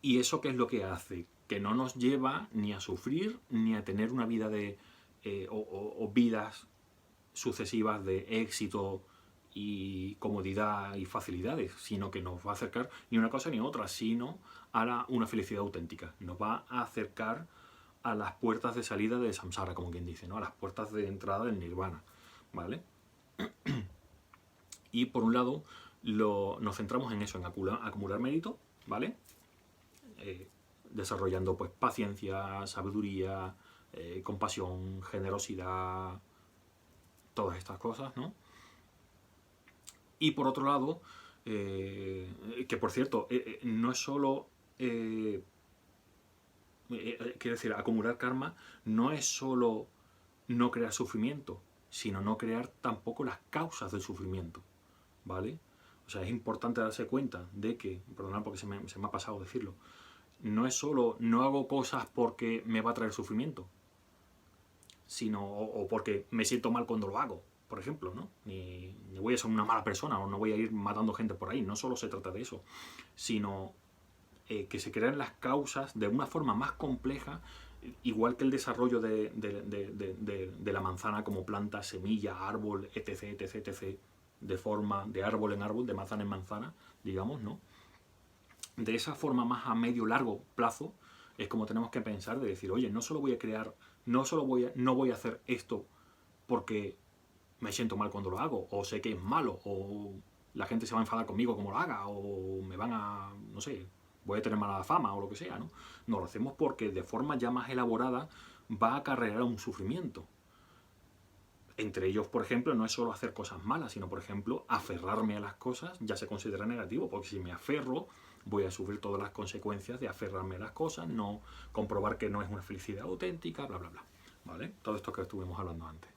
¿Y eso qué es lo que hace? Que no nos lleva ni a sufrir ni a tener una vida o vidas sucesivas de éxito y comodidad y facilidades, sino que nos va a acercar ni una cosa ni otra, sino a una felicidad auténtica. Nos va a acercar a las puertas de salida de samsara, como quien dice, ¿no? A las puertas de entrada del nirvana, ¿vale? Y por un lado nos centramos en eso, en acumular mérito, ¿vale? Desarrollando pues paciencia, sabiduría, compasión, generosidad, todas estas cosas, ¿no? Y por otro lado, que por cierto, no es solo, quiero decir, acumular karma no es solo no crear sufrimiento, sino no crear tampoco las causas del sufrimiento, ¿vale? O sea, es importante darse cuenta de que, perdonad porque se me ha pasado decirlo, no es solo no hago cosas porque me va a traer sufrimiento, sino o porque me siento mal cuando lo hago, por ejemplo, ¿no? Ni voy a ser una mala persona o no voy a ir matando gente por ahí, no solo se trata de eso, sino que se crean las causas de una forma más compleja, igual que el desarrollo de la manzana como planta, semilla, árbol, etc, etc, etc, de forma de árbol en árbol, de manzana en manzana, digamos, ¿no? De esa forma más a medio largo plazo es como tenemos que pensar de decir, oye, no solo voy a crear, no voy a hacer esto porque me siento mal cuando lo hago, o sé que es malo, o la gente se va a enfadar conmigo como lo haga, o me van a, no sé, voy a tener mala fama o lo que sea, ¿no? No, lo hacemos porque de forma ya más elaborada va a acarrear un sufrimiento. Entre ellos, por ejemplo, no es solo hacer cosas malas, sino, por ejemplo, aferrarme a las cosas ya se considera negativo, porque si me aferro, voy a sufrir todas las consecuencias de aferrarme a las cosas, no comprobar que no es una felicidad auténtica, bla, bla, bla. ¿Vale? Todo esto que estuvimos hablando antes.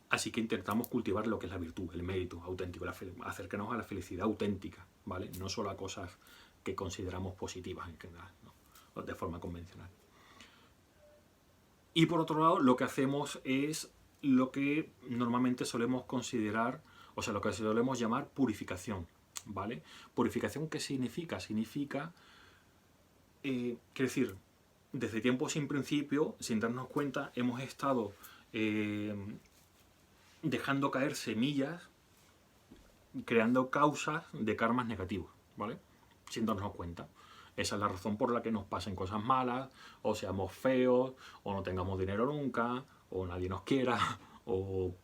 Así que intentamos cultivar lo que es la virtud, el mérito auténtico, acercarnos a la felicidad auténtica, ¿vale? No solo a cosas que consideramos positivas en general, ¿no? De forma convencional. Y por otro lado, lo que hacemos es lo que normalmente solemos considerar, o sea, lo que solemos llamar purificación, ¿vale? Purificación, ¿qué significa? Significa, quiere decir, desde tiempo sin principio, sin darnos cuenta, hemos estado dejando caer semillas, creando causas de karmas negativos, ¿vale? Sin darnos cuenta. Esa es la razón por la que nos pasen cosas malas, o seamos feos, o no tengamos dinero nunca, o nadie nos quiera, o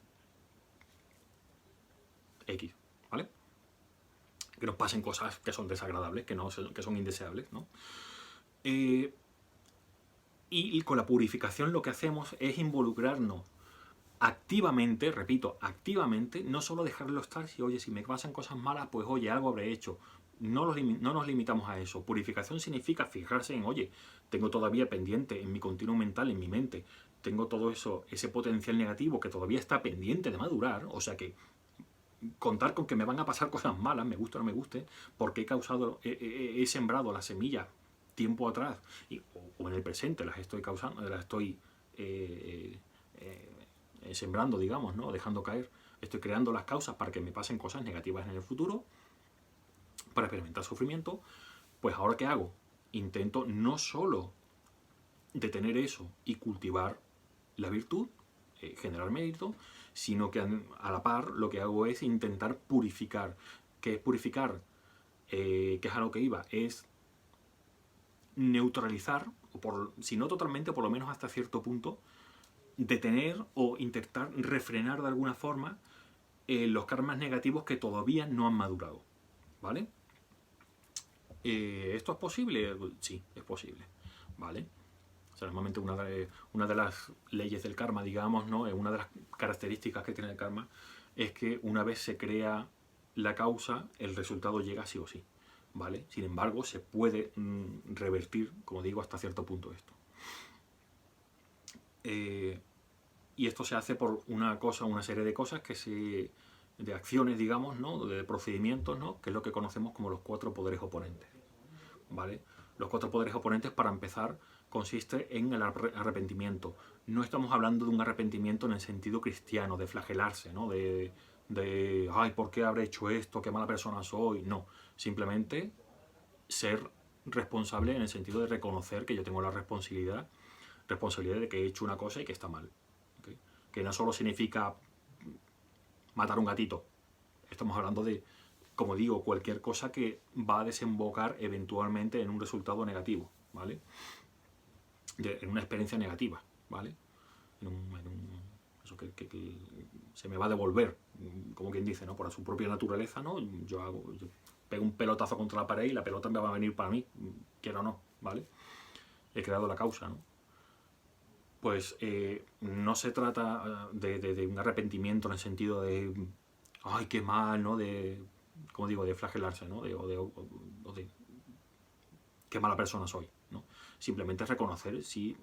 X, ¿vale? Que nos pasen cosas que son desagradables, que son indeseables, ¿no? Y con la purificación lo que hacemos es involucrarnos activamente, repito, activamente, no solo dejarlo estar, si oye, si me pasan cosas malas, pues oye, algo habré hecho. No nos limitamos a eso. Purificación significa fijarse en, oye, tengo todavía pendiente en mi continuo mental, en mi mente, tengo todo eso, ese potencial negativo que todavía está pendiente de madurar, o sea que contar con que me van a pasar cosas malas, me guste o no me guste, porque he sembrado las semillas tiempo atrás, o en el presente las estoy causando, las estoy sembrando, digamos, ¿no? Dejando caer. Estoy creando las causas para que me pasen cosas negativas en el futuro, para experimentar sufrimiento. Pues ahora, ¿qué hago? Intento no solo detener eso y cultivar la virtud, generar mérito, sino que a la par lo que hago es intentar purificar. ¿Qué es purificar? Que es a lo que iba, es neutralizar, si no totalmente, por lo menos hasta cierto punto, detener o intentar refrenar de alguna forma los karmas negativos que todavía no han madurado, ¿vale? ¿Esto es posible? Sí, es posible, ¿vale? O sea, normalmente una de las leyes del karma, digamos, ¿no? Una de las características que tiene el karma es que una vez se crea la causa, el resultado llega sí o sí, ¿vale? Sin embargo, se puede revertir, como digo, hasta cierto punto esto. Y esto se hace por una serie de cosas de acciones, digamos, ¿no? De procedimientos, ¿no? Que es lo que conocemos como los 4 poderes oponentes, ¿vale? Los 4 poderes oponentes, para empezar, consiste en el arrepentimiento. No estamos hablando de un arrepentimiento en el sentido cristiano, de flagelarse, ¿no? Ay, ¿por qué habré hecho esto? ¿Qué mala persona soy? No, simplemente ser responsable en el sentido de reconocer que yo tengo la responsabilidad de que he hecho una cosa y que está mal. ¿Okay? Que no solo significa matar un gatito. Estamos hablando de, como digo, cualquier cosa que va a desembocar eventualmente en un resultado negativo, ¿vale? En una experiencia negativa, ¿vale? Eso que se me va a devolver, como quien dice, ¿no? Por su propia naturaleza, ¿no? Yo pego un pelotazo contra la pared y la pelota me va a venir para mí, quiera o no, ¿vale? He creado la causa, ¿no? Pues no se trata de un arrepentimiento en el sentido de ay, qué mal, ¿no? Como digo, de flagelarse, ¿no? O de qué mala persona soy, ¿no? Simplemente reconocer si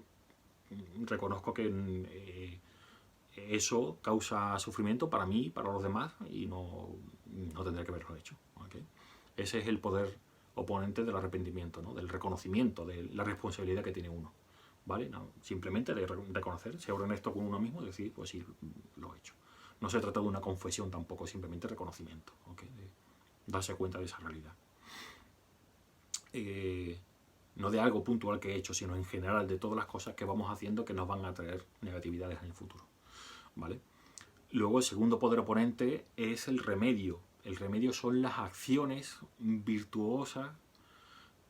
reconozco que eso causa sufrimiento para mí y para los demás y no tendré que haberlo hecho, ¿okay? Ese es el poder oponente del arrepentimiento, ¿no? Del reconocimiento de la responsabilidad que tiene uno, ¿vale? No, simplemente de reconocer, ser honesto con uno mismo y decir, pues sí, lo he hecho. No se trata de una confesión tampoco, simplemente reconocimiento, ¿okay? De darse cuenta de esa realidad. No de algo puntual que he hecho, sino en general de todas las cosas que vamos haciendo que nos van a traer negatividades en el futuro, ¿vale? Luego el segundo poder oponente es el remedio. El remedio son las acciones virtuosas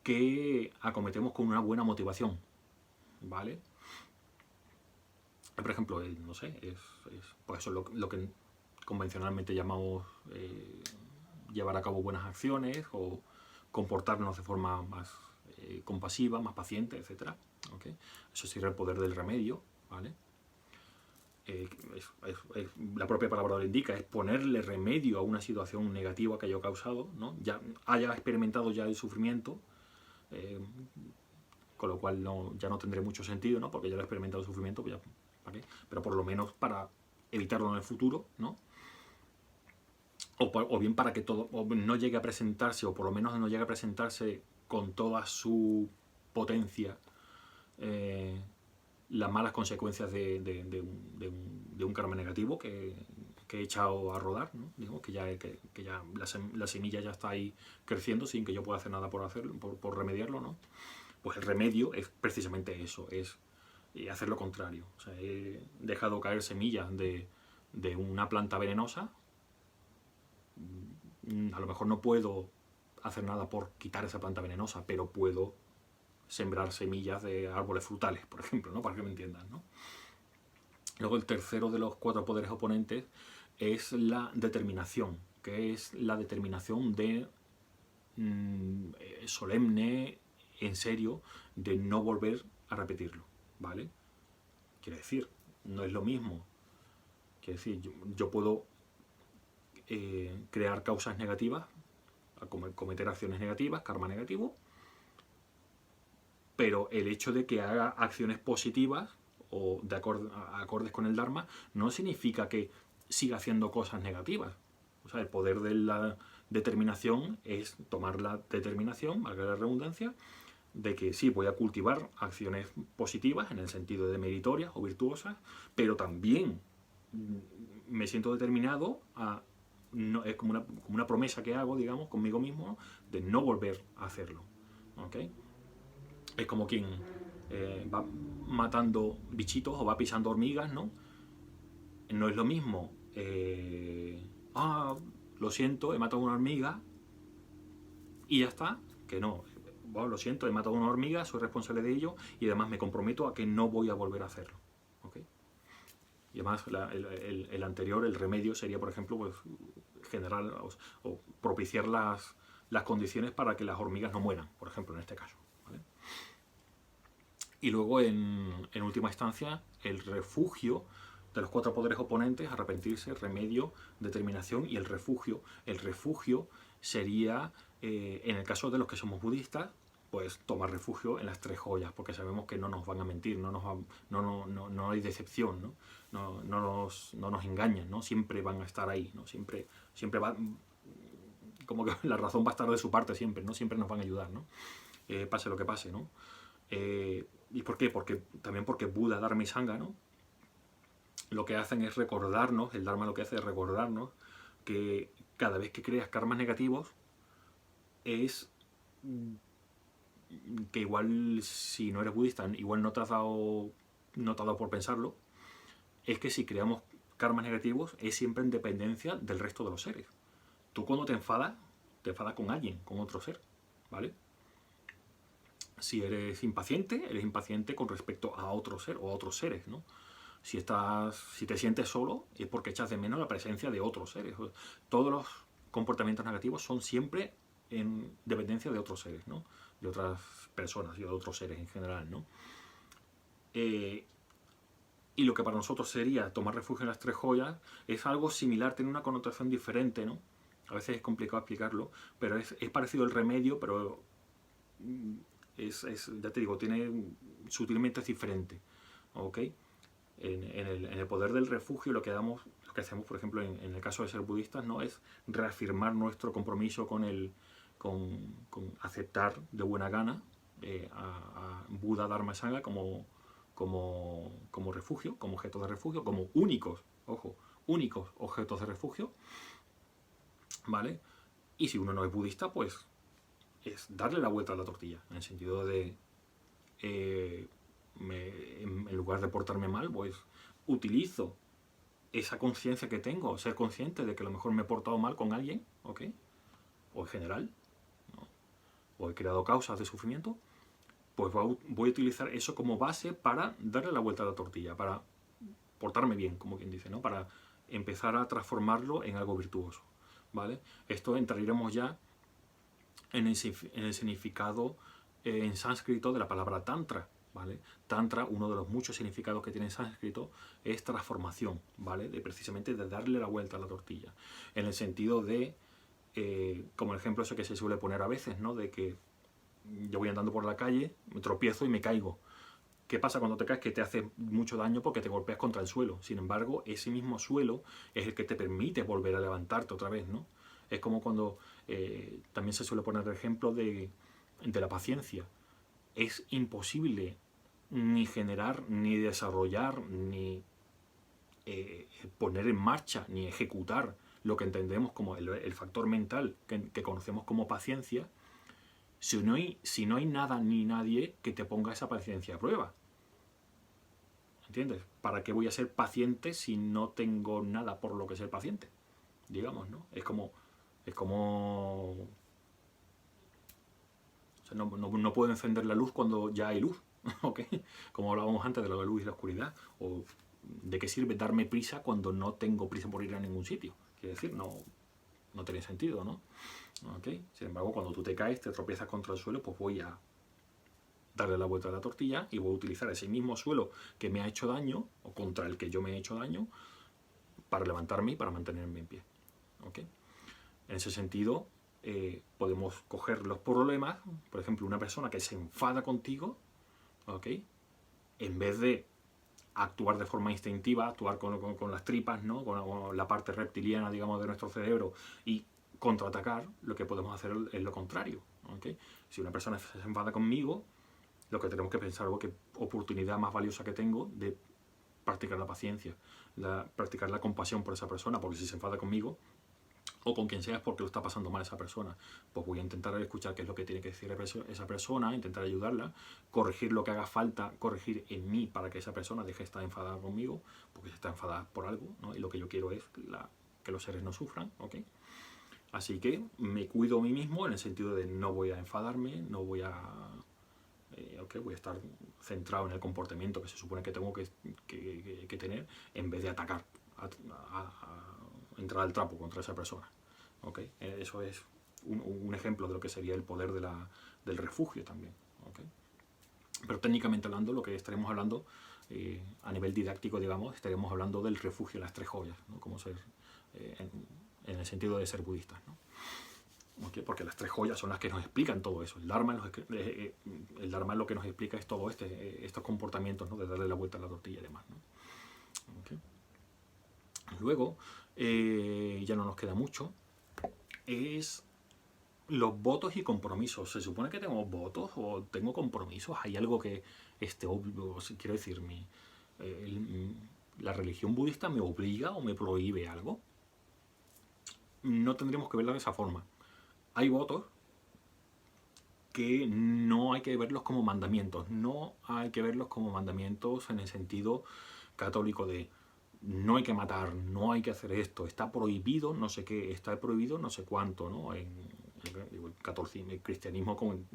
que acometemos con una buena motivación, ¿vale? Por ejemplo, no sé, pues eso, lo que convencionalmente llamamos llevar a cabo buenas acciones o comportarnos de forma más compasiva, más paciente, etc. ¿Okay? Eso sería el poder del remedio, ¿vale? La propia palabra lo indica, es ponerle remedio a una situación negativa que haya causado, ¿no? Ya haya experimentado ya el sufrimiento, con lo cual ya no tendré mucho sentido, ¿no? Porque ya lo he experimentado el sufrimiento, pues ya, ¿para qué? Pero por lo menos para evitarlo en el futuro, ¿no? O bien para que todo no llegue a presentarse, o por lo menos no llegue a presentarse con toda su potencia, las malas consecuencias de un karma negativo que he echado a rodar, ¿no? Digo, que ya la semilla ya está ahí creciendo sin que yo pueda hacer nada por hacerlo, por remediarlo, ¿no? Pues el remedio es precisamente eso, es hacer lo contrario. O sea, he dejado caer semillas de una planta venenosa. A lo mejor no puedo hacer nada por quitar esa planta venenosa, pero puedo sembrar semillas de árboles frutales, por ejemplo, ¿no? Para que me entiendan, ¿no? Luego el tercero de los 4 poderes oponentes es la determinación, que es la determinación de solemne, en serio, de no volver a repetirlo, ¿vale? Quiere decir, no es lo mismo. Quiere decir, yo puedo crear causas negativas, cometer acciones negativas, karma negativo, pero el hecho de que haga acciones positivas o de acordes con el Dharma no significa que siga haciendo cosas negativas. O sea, el poder de la determinación es tomar la determinación, valga la redundancia, de que sí, voy a cultivar acciones positivas en el sentido de meritorias o virtuosas, pero también me siento determinado a... No, es como una promesa que hago, digamos, conmigo mismo, de no volver a hacerlo. ¿Okay? Es como quien va matando bichitos o va pisando hormigas, ¿no? No es lo mismo. Lo siento, he matado una hormiga y ya está, que no. Bueno, lo siento, he matado una hormiga, soy responsable de ello y además me comprometo a que no voy a volver a hacerlo. ¿Okay? Y además el anterior, el remedio, sería, por ejemplo, pues, generar o propiciar las condiciones para que las hormigas no mueran, por ejemplo, en este caso. ¿Vale? Y luego, en última instancia, el refugio de los 4 poderes oponentes: arrepentirse, remedio, determinación y el refugio. El refugio sería, en el caso de los que somos budistas, pues tomar refugio en las 3 joyas, porque sabemos que no nos van a mentir, no hay decepción, ¿no? No nos engañan, ¿no? Siempre van a estar ahí, ¿no? Siempre va, como que la razón va a estar de su parte siempre, ¿no? Siempre nos van a ayudar, ¿no? Pase lo que pase, ¿no? ¿Y por qué? También porque Buda, Dharma y Sangha, ¿no? Lo que hacen es recordarnos, el Dharma lo que hace es recordarnos que cada vez que creas karmas negativos es que igual, si no eres budista, igual no te has dado por pensarlo, es que si creamos karmas negativos es siempre en dependencia del resto de los seres. Tú cuando te enfadas con alguien, con otro ser, ¿vale? Si eres impaciente, con respecto a otro ser o a otros seres, ¿no? Si te sientes solo es porque echas de menos la presencia de otros seres. Todos los comportamientos negativos son siempre en dependencia de otros seres, ¿no? De otras personas y de otros seres en general, ¿no? Y lo que para nosotros sería tomar refugio en las 3 joyas es algo similar, tiene una connotación diferente, ¿no? A veces es complicado explicarlo, pero es parecido al remedio, pero ya te digo, sutilmente es diferente, ¿ok? En el poder del refugio lo que hacemos, por ejemplo, en el caso de ser budistas, ¿no? Es reafirmar nuestro compromiso con aceptar de buena gana a Buda, Dharma y Sangha como refugio, como objetos de refugio, como únicos objetos de refugio, ¿vale? Y si uno no es budista, pues es darle la vuelta a la tortilla, en el sentido de en lugar de portarme mal, pues utilizo esa conciencia que tengo, ser consciente de que a lo mejor me he portado mal con alguien, ¿ok? O en general, ¿no? O he creado causas de sufrimiento, pues voy a utilizar eso como base para darle la vuelta a la tortilla, para portarme bien, como quien dice, ¿no? Para empezar a transformarlo en algo virtuoso, ¿vale? Esto entraremos ya en el significado en sánscrito de la palabra tantra, ¿vale? Tantra, uno de los muchos significados que tiene en sánscrito, es transformación, ¿vale? Precisamente de darle la vuelta a la tortilla, en el sentido de, como el ejemplo ese que se suele poner a veces, ¿no? De que yo voy andando por la calle, me tropiezo y me caigo. ¿Qué pasa cuando te caes? Que te hace mucho daño porque te golpeas contra el suelo. Sin embargo, ese mismo suelo es el que te permite volver a levantarte otra vez, ¿no? Es como cuando también se suele poner el ejemplo de la paciencia. Es imposible ni generar, ni desarrollar, ni poner en marcha, ni ejecutar lo que entendemos como el factor mental que conocemos como paciencia, si no hay nada ni nadie que te ponga esa paciencia a prueba. ¿Entiendes? ¿Para qué voy a ser paciente si no tengo nada por lo que ser paciente? Digamos, ¿no? Es como o sea, no puedo encender la luz cuando ya hay luz, ¿ok? Como hablábamos antes de la luz y la oscuridad. O ¿de qué sirve darme prisa cuando no tengo prisa por ir a ningún sitio? Quiere decir, no tiene sentido, ¿no? ¿Okay? Sin embargo, cuando tú te caes, te tropiezas contra el suelo, pues voy a darle la vuelta a la tortilla y voy a utilizar ese mismo suelo que me ha hecho daño, o contra el que yo me he hecho daño, para levantarme y para mantenerme en pie. ¿Okay? En ese sentido, podemos coger los problemas, por ejemplo, una persona que se enfada contigo, ¿okay? En vez de actuar de forma instintiva, actuar con las tripas, ¿no? Con la parte reptiliana, digamos, de nuestro cerebro y contraatacar, lo que podemos hacer es lo contrario. ¿Okay? Si una persona se enfada conmigo, lo que tenemos que pensar es qué oportunidad más valiosa que tengo de practicar la paciencia, practicar la compasión por esa persona, porque si se enfada conmigo o con quien sea es porque lo está pasando mal esa persona, pues voy a intentar escuchar qué es lo que tiene que decir esa persona, intentar ayudarla, corregir lo que haga falta, corregir en mí para que esa persona deje de estar enfadada conmigo, porque se está enfadada por algo, ¿no? Y lo que yo quiero es que los seres no sufran, ¿ok? Así que me cuido a mí mismo en el sentido de no voy a enfadarme, no voy a... voy a estar centrado en el comportamiento que se supone que tengo que tener, en vez de atacar, entrar al trapo contra esa persona. ¿Okay? Eso es un ejemplo de lo que sería el poder del refugio también. ¿Okay? Pero técnicamente hablando, lo que estaremos hablando a nivel didáctico, digamos, estaremos hablando del refugio de las tres joyas, ¿no? Como ser, en el sentido de ser budistas, ¿no? ¿Okay? Porque las tres joyas son las que nos explican todo eso. El Dharma es lo que nos explica es todo estos comportamientos, ¿no? De darle la vuelta a la tortilla y demás, ¿no? ¿Okay? Luego, ya no nos queda mucho, es los votos y compromisos. ¿Se supone que tengo votos o tengo compromisos? ¿Hay algo que esté obvio? Quiero decir, ¿la religión budista me obliga o me prohíbe algo? No tendríamos que verla de esa forma. Hay votos que no hay que verlos como mandamientos. No hay que verlos como mandamientos en el sentido católico de no hay que matar, no hay que hacer esto, está prohibido no sé qué, está prohibido no sé cuánto, ¿no? En el cristianismo como en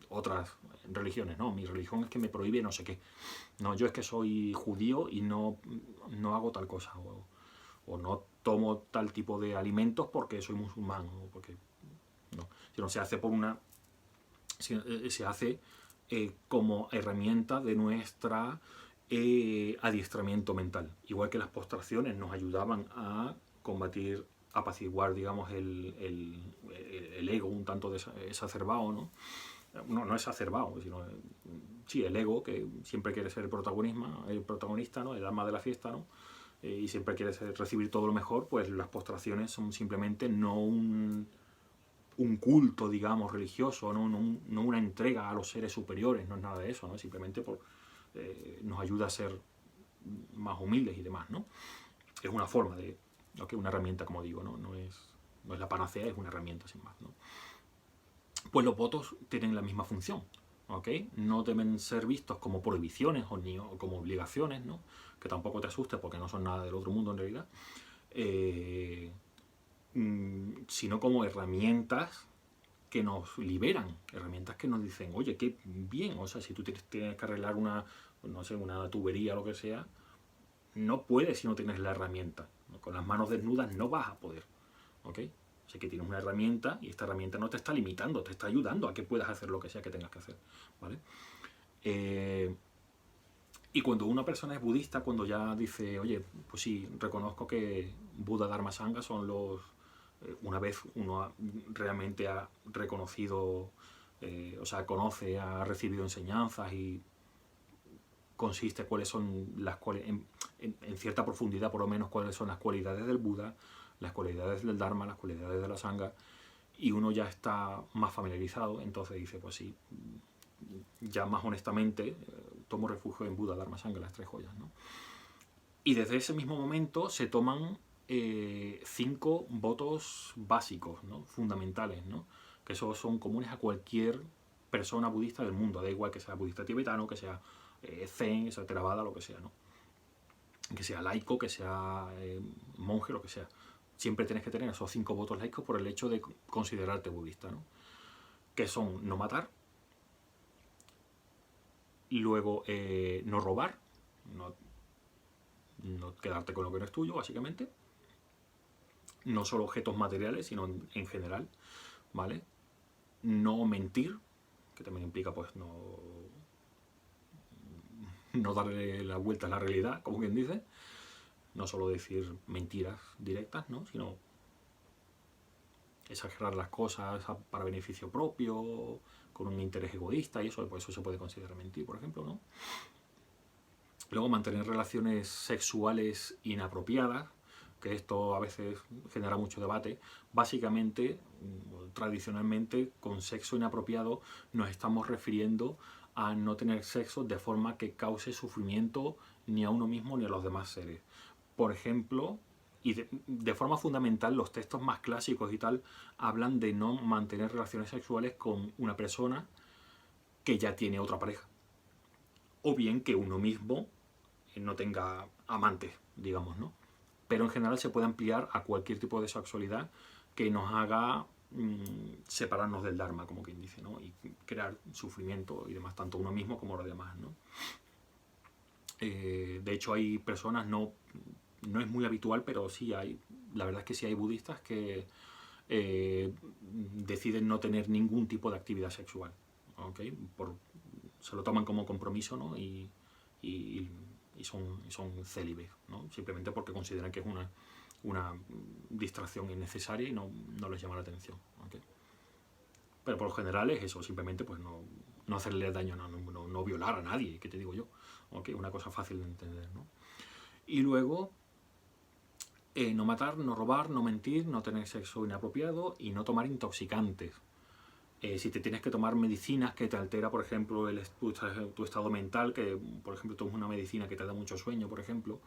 otras religiones, ¿no? Mi religión es que me prohíbe no sé qué. No, yo es que soy judío y no hago tal cosa. O no tomo tal tipo de alimentos porque soy musulmán. O porque no. Sino se hace se hace como herramienta de nuestra adiestramiento mental. Igual que las postraciones nos ayudaban a combatir, apaciguar, digamos, el ego un tanto exacerbado, ¿no? No exacerbado, sino sí, el ego, que siempre quiere ser el protagonista, ¿no? El alma de la fiesta, ¿no? Y siempre quiere recibir todo lo mejor, pues las postraciones son simplemente no un culto, digamos, religioso, no una entrega a los seres superiores, no es nada de eso, ¿no? Simplemente nos ayuda a ser más humildes y demás, ¿no? Es una forma de, ¿okay? Una herramienta, como digo, ¿no? No es la panacea, es una herramienta sin más, ¿no? Pues los votos tienen la misma función, ¿ok? No deben ser vistos como prohibiciones o como obligaciones, ¿no? Que tampoco te asustes porque no son nada del otro mundo en realidad, sino como herramientas que nos liberan, herramientas que nos dicen, oye, qué bien, o sea, si tú tienes que arreglar una tubería o lo que sea, no puedes si no tienes la herramienta, ¿no? Con las manos desnudas no vas a poder, ¿ok? Así que tienes una herramienta y esta herramienta no te está limitando, te está ayudando a que puedas hacer lo que sea que tengas que hacer, ¿vale? Y cuando una persona es budista, cuando ya dice, oye, pues sí, reconozco que Buda, Dharma, Sangha son los... una vez uno realmente ha reconocido, o sea, conoce, ha recibido enseñanzas y consiste cuáles son las en cierta profundidad por lo menos cuáles son las cualidades del Buda, las cualidades del Dharma, las cualidades de la Sangha, y uno ya está más familiarizado, entonces dice, pues sí, ya más honestamente tomo refugio en Buda, Dharma, Sangha, las tres joyas, ¿no? Y desde ese mismo momento se toman 5 votos básicos, ¿no? Fundamentales, ¿no? Que esos son comunes a cualquier persona budista del mundo, da igual que sea budista tibetano, que sea zen, que sea theravada, lo que sea, ¿no? Que sea laico, que sea monje, lo que sea. Siempre tienes que tener esos 5 votos laicos por el hecho de considerarte budista, ¿no? Que son no matar, luego no robar, no quedarte con lo que no es tuyo, básicamente. No solo objetos materiales, sino en general, ¿vale? No mentir, que también implica pues no darle la vuelta a la realidad, como quien dice. No solo decir mentiras directas, ¿no? Sino exagerar las cosas para beneficio propio, con un interés egoísta, y eso, pues eso se puede considerar mentir, por ejemplo, ¿no? Luego mantener relaciones sexuales inapropiadas, que esto a veces genera mucho debate. Básicamente, tradicionalmente, con sexo inapropiado nos estamos refiriendo a no tener sexo de forma que cause sufrimiento ni a uno mismo ni a los demás seres. Por ejemplo, y de forma fundamental, los textos más clásicos y tal hablan de no mantener relaciones sexuales con una persona que ya tiene otra pareja. O bien que uno mismo no tenga amantes, digamos, ¿no? Pero en general se puede ampliar a cualquier tipo de sexualidad que nos haga separarnos del Dharma, como quien dice, ¿no? Y crear sufrimiento y demás, tanto uno mismo como los demás, ¿no? De hecho, hay personas, no es muy habitual, pero sí hay, la verdad es que sí hay budistas que deciden no tener ningún tipo de actividad sexual, ¿ok? Se lo toman como compromiso, ¿no? Y son célibes, ¿no? Simplemente porque consideran que es una distracción innecesaria y no les llama la atención, ¿okay? Pero por lo general es eso, simplemente pues no hacerle daño, no violar a nadie, ¿qué te digo yo? ¿Okay? Una cosa fácil de entender, ¿no? Y luego no matar, no robar, no mentir, no tener sexo inapropiado y no tomar intoxicantes. Si te tienes que tomar medicinas que te altera, por ejemplo, tu estado mental, que por ejemplo tomas una medicina que te da mucho sueño, por ejemplo,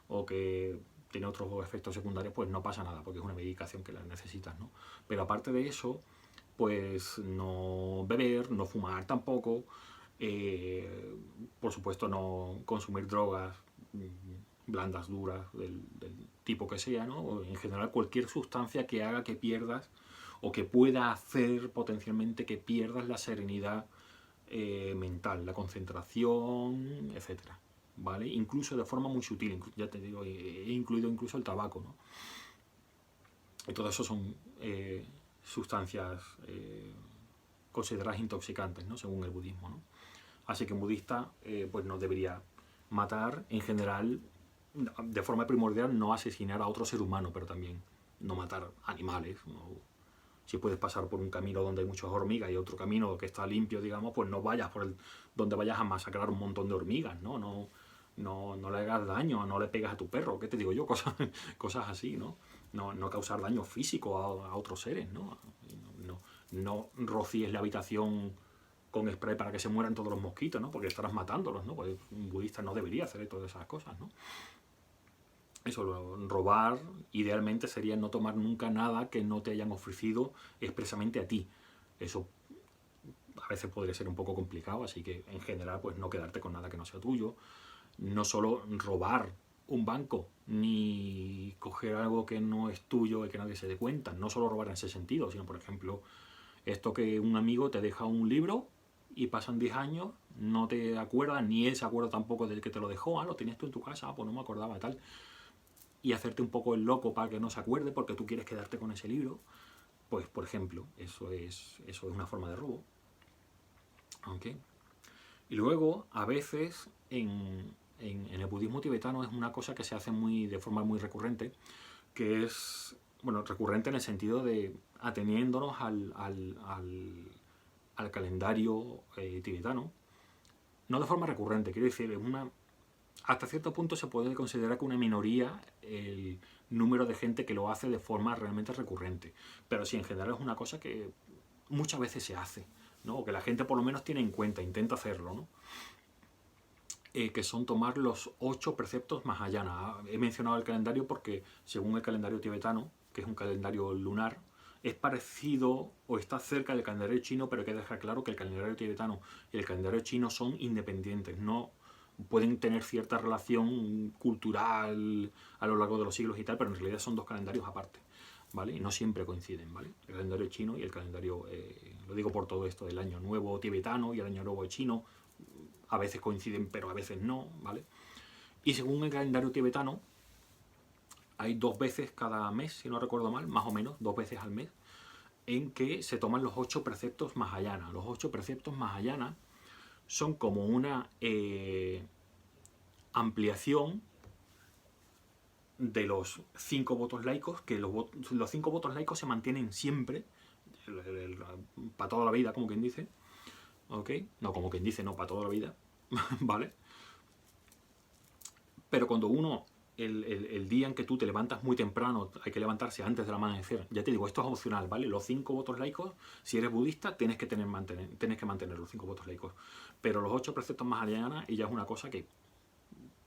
o que tiene otros efectos secundarios, pues no pasa nada, porque es una medicación que la necesitas, ¿no? Pero aparte de eso, pues no beber, no fumar tampoco, por supuesto no consumir drogas blandas, duras, del tipo que sea, ¿no? O en general cualquier sustancia que haga que pierdas o que pueda hacer potencialmente que pierdas la serenidad mental, la concentración, etcétera, ¿vale? Incluso de forma muy sutil, ya te digo, he incluido incluso el tabaco, ¿no? Y todo eso son sustancias consideradas intoxicantes, ¿no? Según el budismo, ¿no? Así que un budista pues no debería matar en general, de forma primordial, no asesinar a otro ser humano, pero también no matar animales, ¿no? Si puedes pasar por un camino donde hay muchas hormigas y otro camino que está limpio, digamos, pues no vayas por donde vayas a masacrar un montón de hormigas, ¿no? No le hagas daño, no le pegas a tu perro, ¿qué te digo yo? Cosas así, ¿no? No causar daño físico a otros seres, ¿no? No rocíes la habitación con spray para que se mueran todos los mosquitos, ¿no? Porque estarás matándolos, ¿no? Pues un budista no debería hacer todas esas cosas, ¿no? Eso, robar, idealmente sería no tomar nunca nada que no te hayan ofrecido expresamente a ti. Eso a veces podría ser un poco complicado, así que en general pues no quedarte con nada que no sea tuyo. No solo robar un banco, ni coger algo que no es tuyo y que nadie se dé cuenta. No solo robar en ese sentido, sino por ejemplo esto que un amigo te deja un libro y pasan 10 años, no te acuerdas, ni él se acuerda tampoco del que te lo dejó, lo tenías tú en tu casa, pues no me acordaba, tal. y hacerte un poco el loco para que no se acuerde porque tú quieres quedarte con ese libro, pues por ejemplo, eso es una forma de robo. ¿Okay? Y luego, a veces, en el budismo tibetano es una cosa que se hace de forma muy recurrente, que es, bueno, recurrente en el sentido de ateniéndonos al calendario tibetano. No de forma recurrente, quiero decir, hasta cierto punto se puede considerar que una minoría el número de gente que lo hace de forma realmente recurrente. Pero sí, en general es una cosa que muchas veces se hace, ¿no? O que la gente por lo menos tiene en cuenta, intenta hacerlo, ¿no? Que son tomar los 8 preceptos Mahayana. He mencionado el calendario porque, según el calendario tibetano, que es un calendario lunar, es parecido o está cerca del calendario chino, pero hay que dejar claro que el calendario tibetano y el calendario chino son independientes, no pueden tener cierta relación cultural a lo largo de los siglos y tal, pero en realidad son dos calendarios aparte, ¿vale? Y no siempre coinciden, ¿vale? El calendario chino y el calendario, lo digo por todo esto del año nuevo tibetano y el año nuevo chino, a veces coinciden, pero a veces no, ¿vale? Y según el calendario tibetano, hay 2 veces cada mes, si no recuerdo mal, más o menos, 2 veces al mes, en que se toman los 8 preceptos Mahayana. Los 8 preceptos Mahayana son como una ampliación de los 5 votos laicos, que los 5 votos laicos se mantienen siempre, para toda la vida, como quien dice, ¿ok? No, como quien dice, no, para toda la vida, ¿vale? Pero cuando el día en que tú te levantas muy temprano, hay que levantarse antes del amanecer, ya te digo, esto es opcional, ¿vale? Los 5 votos laicos, si eres budista, tienes que mantener los 5 votos laicos. Pero los 8 preceptos Mahayana, y ya es una cosa que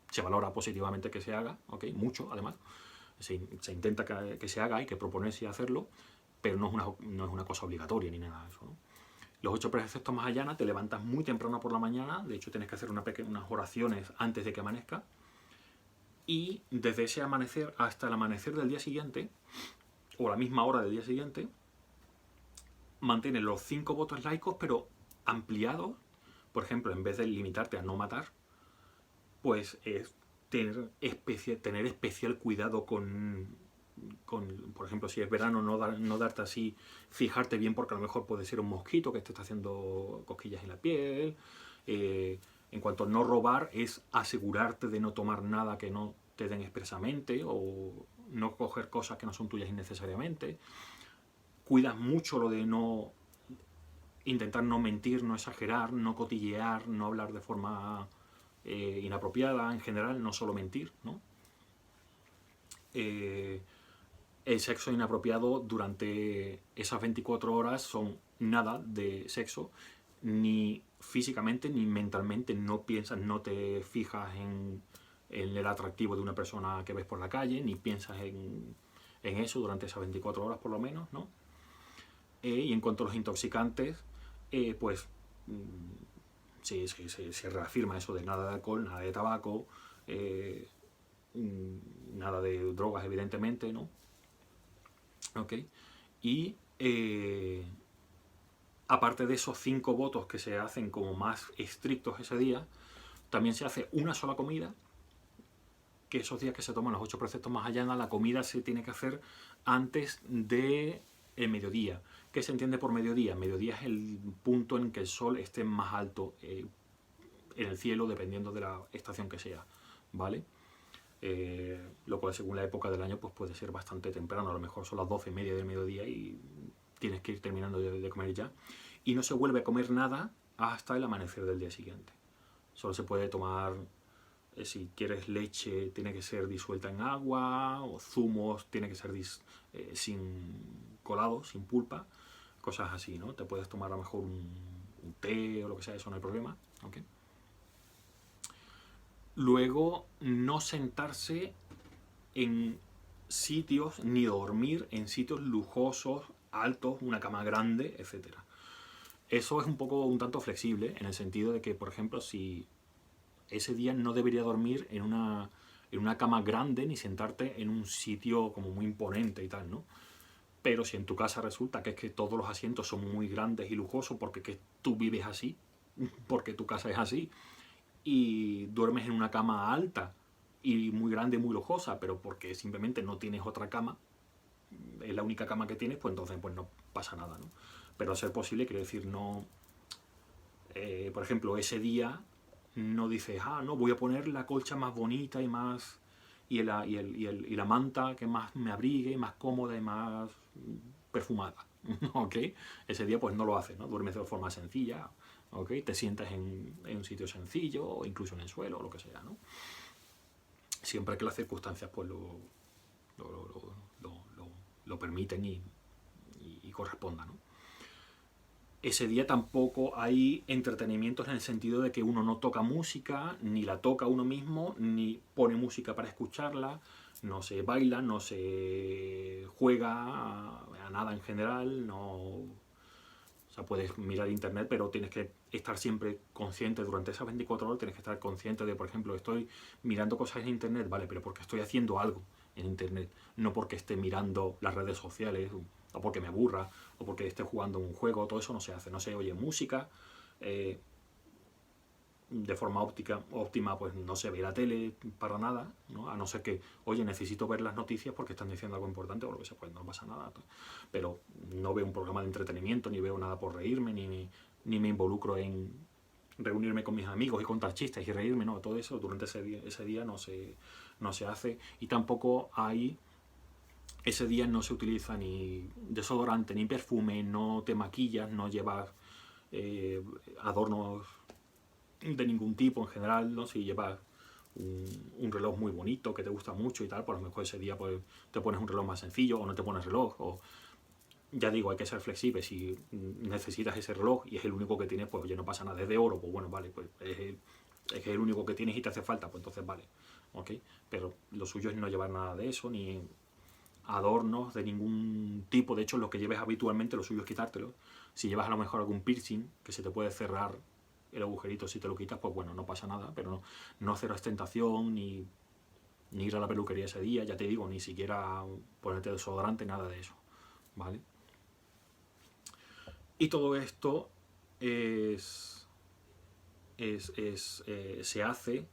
se valora positivamente que se haga, ¿ok? Mucho, además. Se intenta que se haga, hay que proponerse hacerlo, pero no es una cosa obligatoria ni nada de eso, ¿no? Los 8 preceptos Mahayana, te levantas muy temprano por la mañana, de hecho tienes que hacer unas oraciones antes de que amanezca, y desde ese amanecer hasta el amanecer del día siguiente, o la misma hora del día siguiente, mantienes los 5 votos laicos, pero ampliados. Por ejemplo, en vez de limitarte a no matar, pues es tener especial cuidado con, por ejemplo, si es verano, no darte así, fijarte bien porque a lo mejor puede ser un mosquito que te está haciendo cosquillas en la piel. En cuanto a no robar, es asegurarte de no tomar nada que no te den expresamente o no coger cosas que no son tuyas innecesariamente. Cuidas mucho lo de no intentar no mentir, no exagerar, no cotillear, no hablar de forma inapropiada en general, no solo mentir, ¿no? El sexo inapropiado durante esas 24 horas son nada de sexo, ni físicamente ni mentalmente, no piensas, no te fijas en el atractivo de una persona que ves por la calle, ni piensas en eso durante esas 24 horas por lo menos, ¿no? Y en cuanto a los intoxicantes, pues se reafirma eso de nada de alcohol, nada de tabaco, nada de drogas evidentemente, ¿no? ¿Ok? Y aparte de esos 5 votos que se hacen como más estrictos ese día, también se hace una sola comida, que esos días que se toman los 8 preceptos Mahayana, la comida se tiene que hacer antes de el mediodía. ¿Qué se entiende por mediodía? Mediodía es el punto en que el sol esté más alto en el cielo, dependiendo de la estación que sea, ¿vale? Lo cual según la época del año pues puede ser bastante temprano, a lo mejor son las 12:30 del mediodía y tienes que ir terminando de comer ya. Y no se vuelve a comer nada hasta el amanecer del día siguiente. Solo se puede tomar, si quieres leche, tiene que ser disuelta en agua, o zumos, tiene que ser sin colado, sin pulpa, cosas así, ¿no? Te puedes tomar a lo mejor un té o lo que sea, eso no hay problema, ¿okay? Luego, no sentarse en sitios ni dormir en sitios lujosos, altos, una cama grande, etc. Eso es un tanto flexible en el sentido de que, por ejemplo, si ese día no debería dormir en una cama grande ni sentarte en un sitio como muy imponente y tal, ¿no? Pero si en tu casa resulta que es que todos los asientos son muy grandes y lujosos porque que tú vives así, porque tu casa es así, y duermes en una cama alta y muy grande, muy lujosa, pero porque simplemente no tienes otra cama, es la única cama que tienes, pues entonces pues no pasa nada, ¿no? Pero a ser posible, quiero decir, no... por ejemplo, ese día no dices, no, voy a poner la colcha más bonita y más... y la manta que más me abrigue, más cómoda y más perfumada, ¿ok? Ese día pues no lo haces, ¿no? Duermes de forma sencilla, ¿ok? Te sientas en un sitio sencillo o incluso en el suelo o lo que sea, ¿no? Siempre que las circunstancias pues lo, lo- lo permiten y correspondan, ¿no? Ese día tampoco hay entretenimientos en el sentido de que uno no toca música, ni la toca uno mismo, ni pone música para escucharla, no se baila, no se juega a nada en general, no... O sea, puedes mirar internet, pero tienes que estar siempre consciente durante esas 24 horas, tienes que estar consciente de, por ejemplo, estoy mirando cosas en internet, vale, pero porque estoy haciendo algo en internet, no porque esté mirando las redes sociales, o porque me aburra, o porque esté jugando un juego, todo eso no se hace, no se oye música, eh, de forma óptima, pues no se ve la tele para nada, ¿no? A no ser que, oye, necesito ver las noticias porque están diciendo algo importante o lo que sea, pues no pasa nada. Pero no veo un programa de entretenimiento, ni veo nada por reírme, ni me involucro en reunirme con mis amigos y contar chistes y reírme, no, todo eso durante ese día no se hace. Y tampoco hay, ese día no se utiliza ni desodorante, ni perfume, no te maquillas, no llevas adornos de ningún tipo en general, ¿no? Si llevas un reloj muy bonito que te gusta mucho y tal, pues a lo mejor ese día pues, te pones un reloj más sencillo o no te pones reloj. O, ya digo, hay que ser flexible. Si necesitas ese reloj y es el único que tienes, pues oye, no pasa nada. Es de oro, pues bueno, vale, pues es el único que tienes y te hace falta, pues entonces vale. ¿Ok? Pero lo suyo es no llevar nada de eso, ni adornos de ningún tipo. De hecho, lo que lleves habitualmente, lo suyo es quitártelo. Si llevas a lo mejor algún piercing que se te puede cerrar el agujerito, si te lo quitas, pues bueno, no pasa nada, pero no hacer ostentación, ni ir a la peluquería ese día, ya te digo, ni siquiera ponerte desodorante, nada de eso, ¿vale? Y todo esto se hace,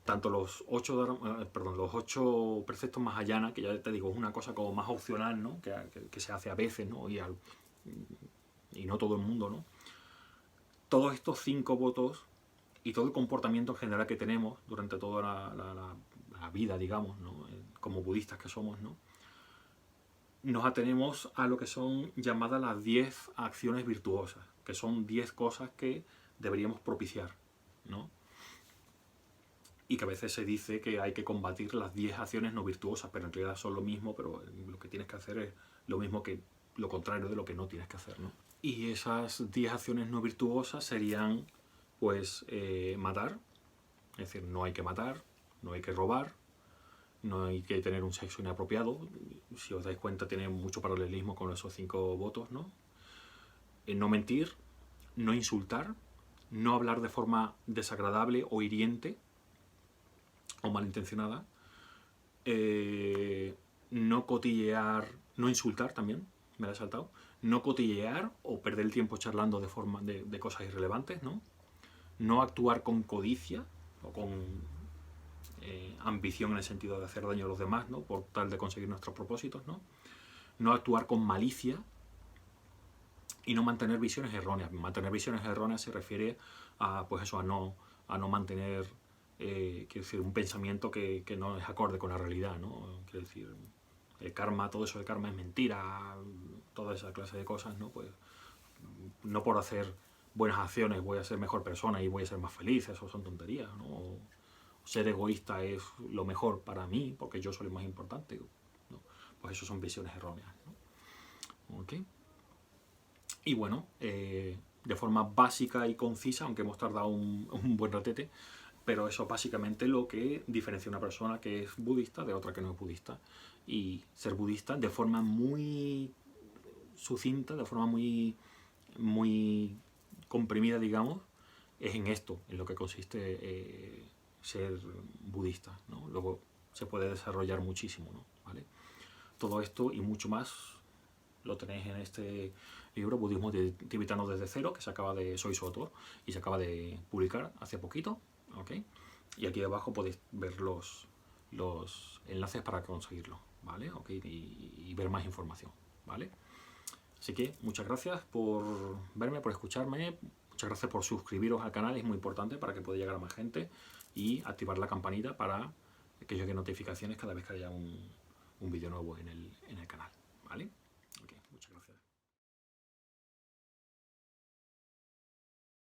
tanto los 8 preceptos Mahayana, que ya te digo, es una cosa como más opcional, ¿no? Que se hace a veces, ¿no? Y no todo el mundo, ¿no? Todos estos 5 votos y todo el comportamiento en general que tenemos durante toda la vida, digamos, ¿no? Como budistas que somos, ¿no? Nos atenemos a lo que son llamadas las 10 acciones virtuosas, que son 10 cosas que deberíamos propiciar, ¿no? Y que a veces se dice que hay que combatir las 10 acciones no virtuosas, pero en realidad son lo mismo, pero lo que tienes que hacer es lo mismo que lo contrario de lo que no tienes que hacer, ¿no? Y esas 10 acciones no virtuosas serían, pues, matar, es decir, no hay que matar, no hay que robar, no hay que tener un sexo inapropiado. Si os dais cuenta, tiene mucho paralelismo con esos 5 votos, ¿no? No mentir, no insultar, no hablar de forma desagradable o hiriente o malintencionada, no cotillear, no insultar también, me la he saltado, no cotillear o perder el tiempo charlando de cosas irrelevantes, ¿no? No actuar con codicia o con ambición en el sentido de hacer daño a los demás, ¿no? Por tal de conseguir nuestros propósitos, ¿no? No actuar con malicia y no mantener visiones erróneas. Mantener visiones erróneas se refiere a, pues eso, a no mantener, quiero decir, un pensamiento que no es acorde con la realidad, ¿no? Quiero decir, el karma, todo eso de karma es mentira, toda esa clase de cosas, ¿no? Pues no por hacer buenas acciones voy a ser mejor persona y voy a ser más feliz, eso son tonterías, ¿no? Ser egoísta es lo mejor para mí porque yo soy el más importante, ¿no? Pues eso son visiones erróneas, ¿no? ¿Ok? Y bueno, de forma básica y concisa, aunque hemos tardado un buen ratete, pero eso es básicamente lo que diferencia a una persona que es budista de otra que no es budista. Y ser budista de forma muy sucinta, de forma muy comprimida, digamos, es en esto, en lo que consiste ser budista, ¿no? Luego se puede desarrollar muchísimo, ¿no? ¿Vale? Todo esto y mucho más lo tenéis en este libro, Budismo Tibetano desde cero, que soy su autor, y se acaba de publicar hace poquito, ¿ok? y aquí debajo podéis ver los enlaces para conseguirlo, ¿vale? Okay, y ver más información, ¿vale? Así que muchas gracias por verme, por escucharme, muchas gracias por suscribiros al canal, es muy importante para que pueda llegar a más gente, y activar la campanita para que os lleguen notificaciones cada vez que haya un vídeo nuevo en el canal, ¿vale?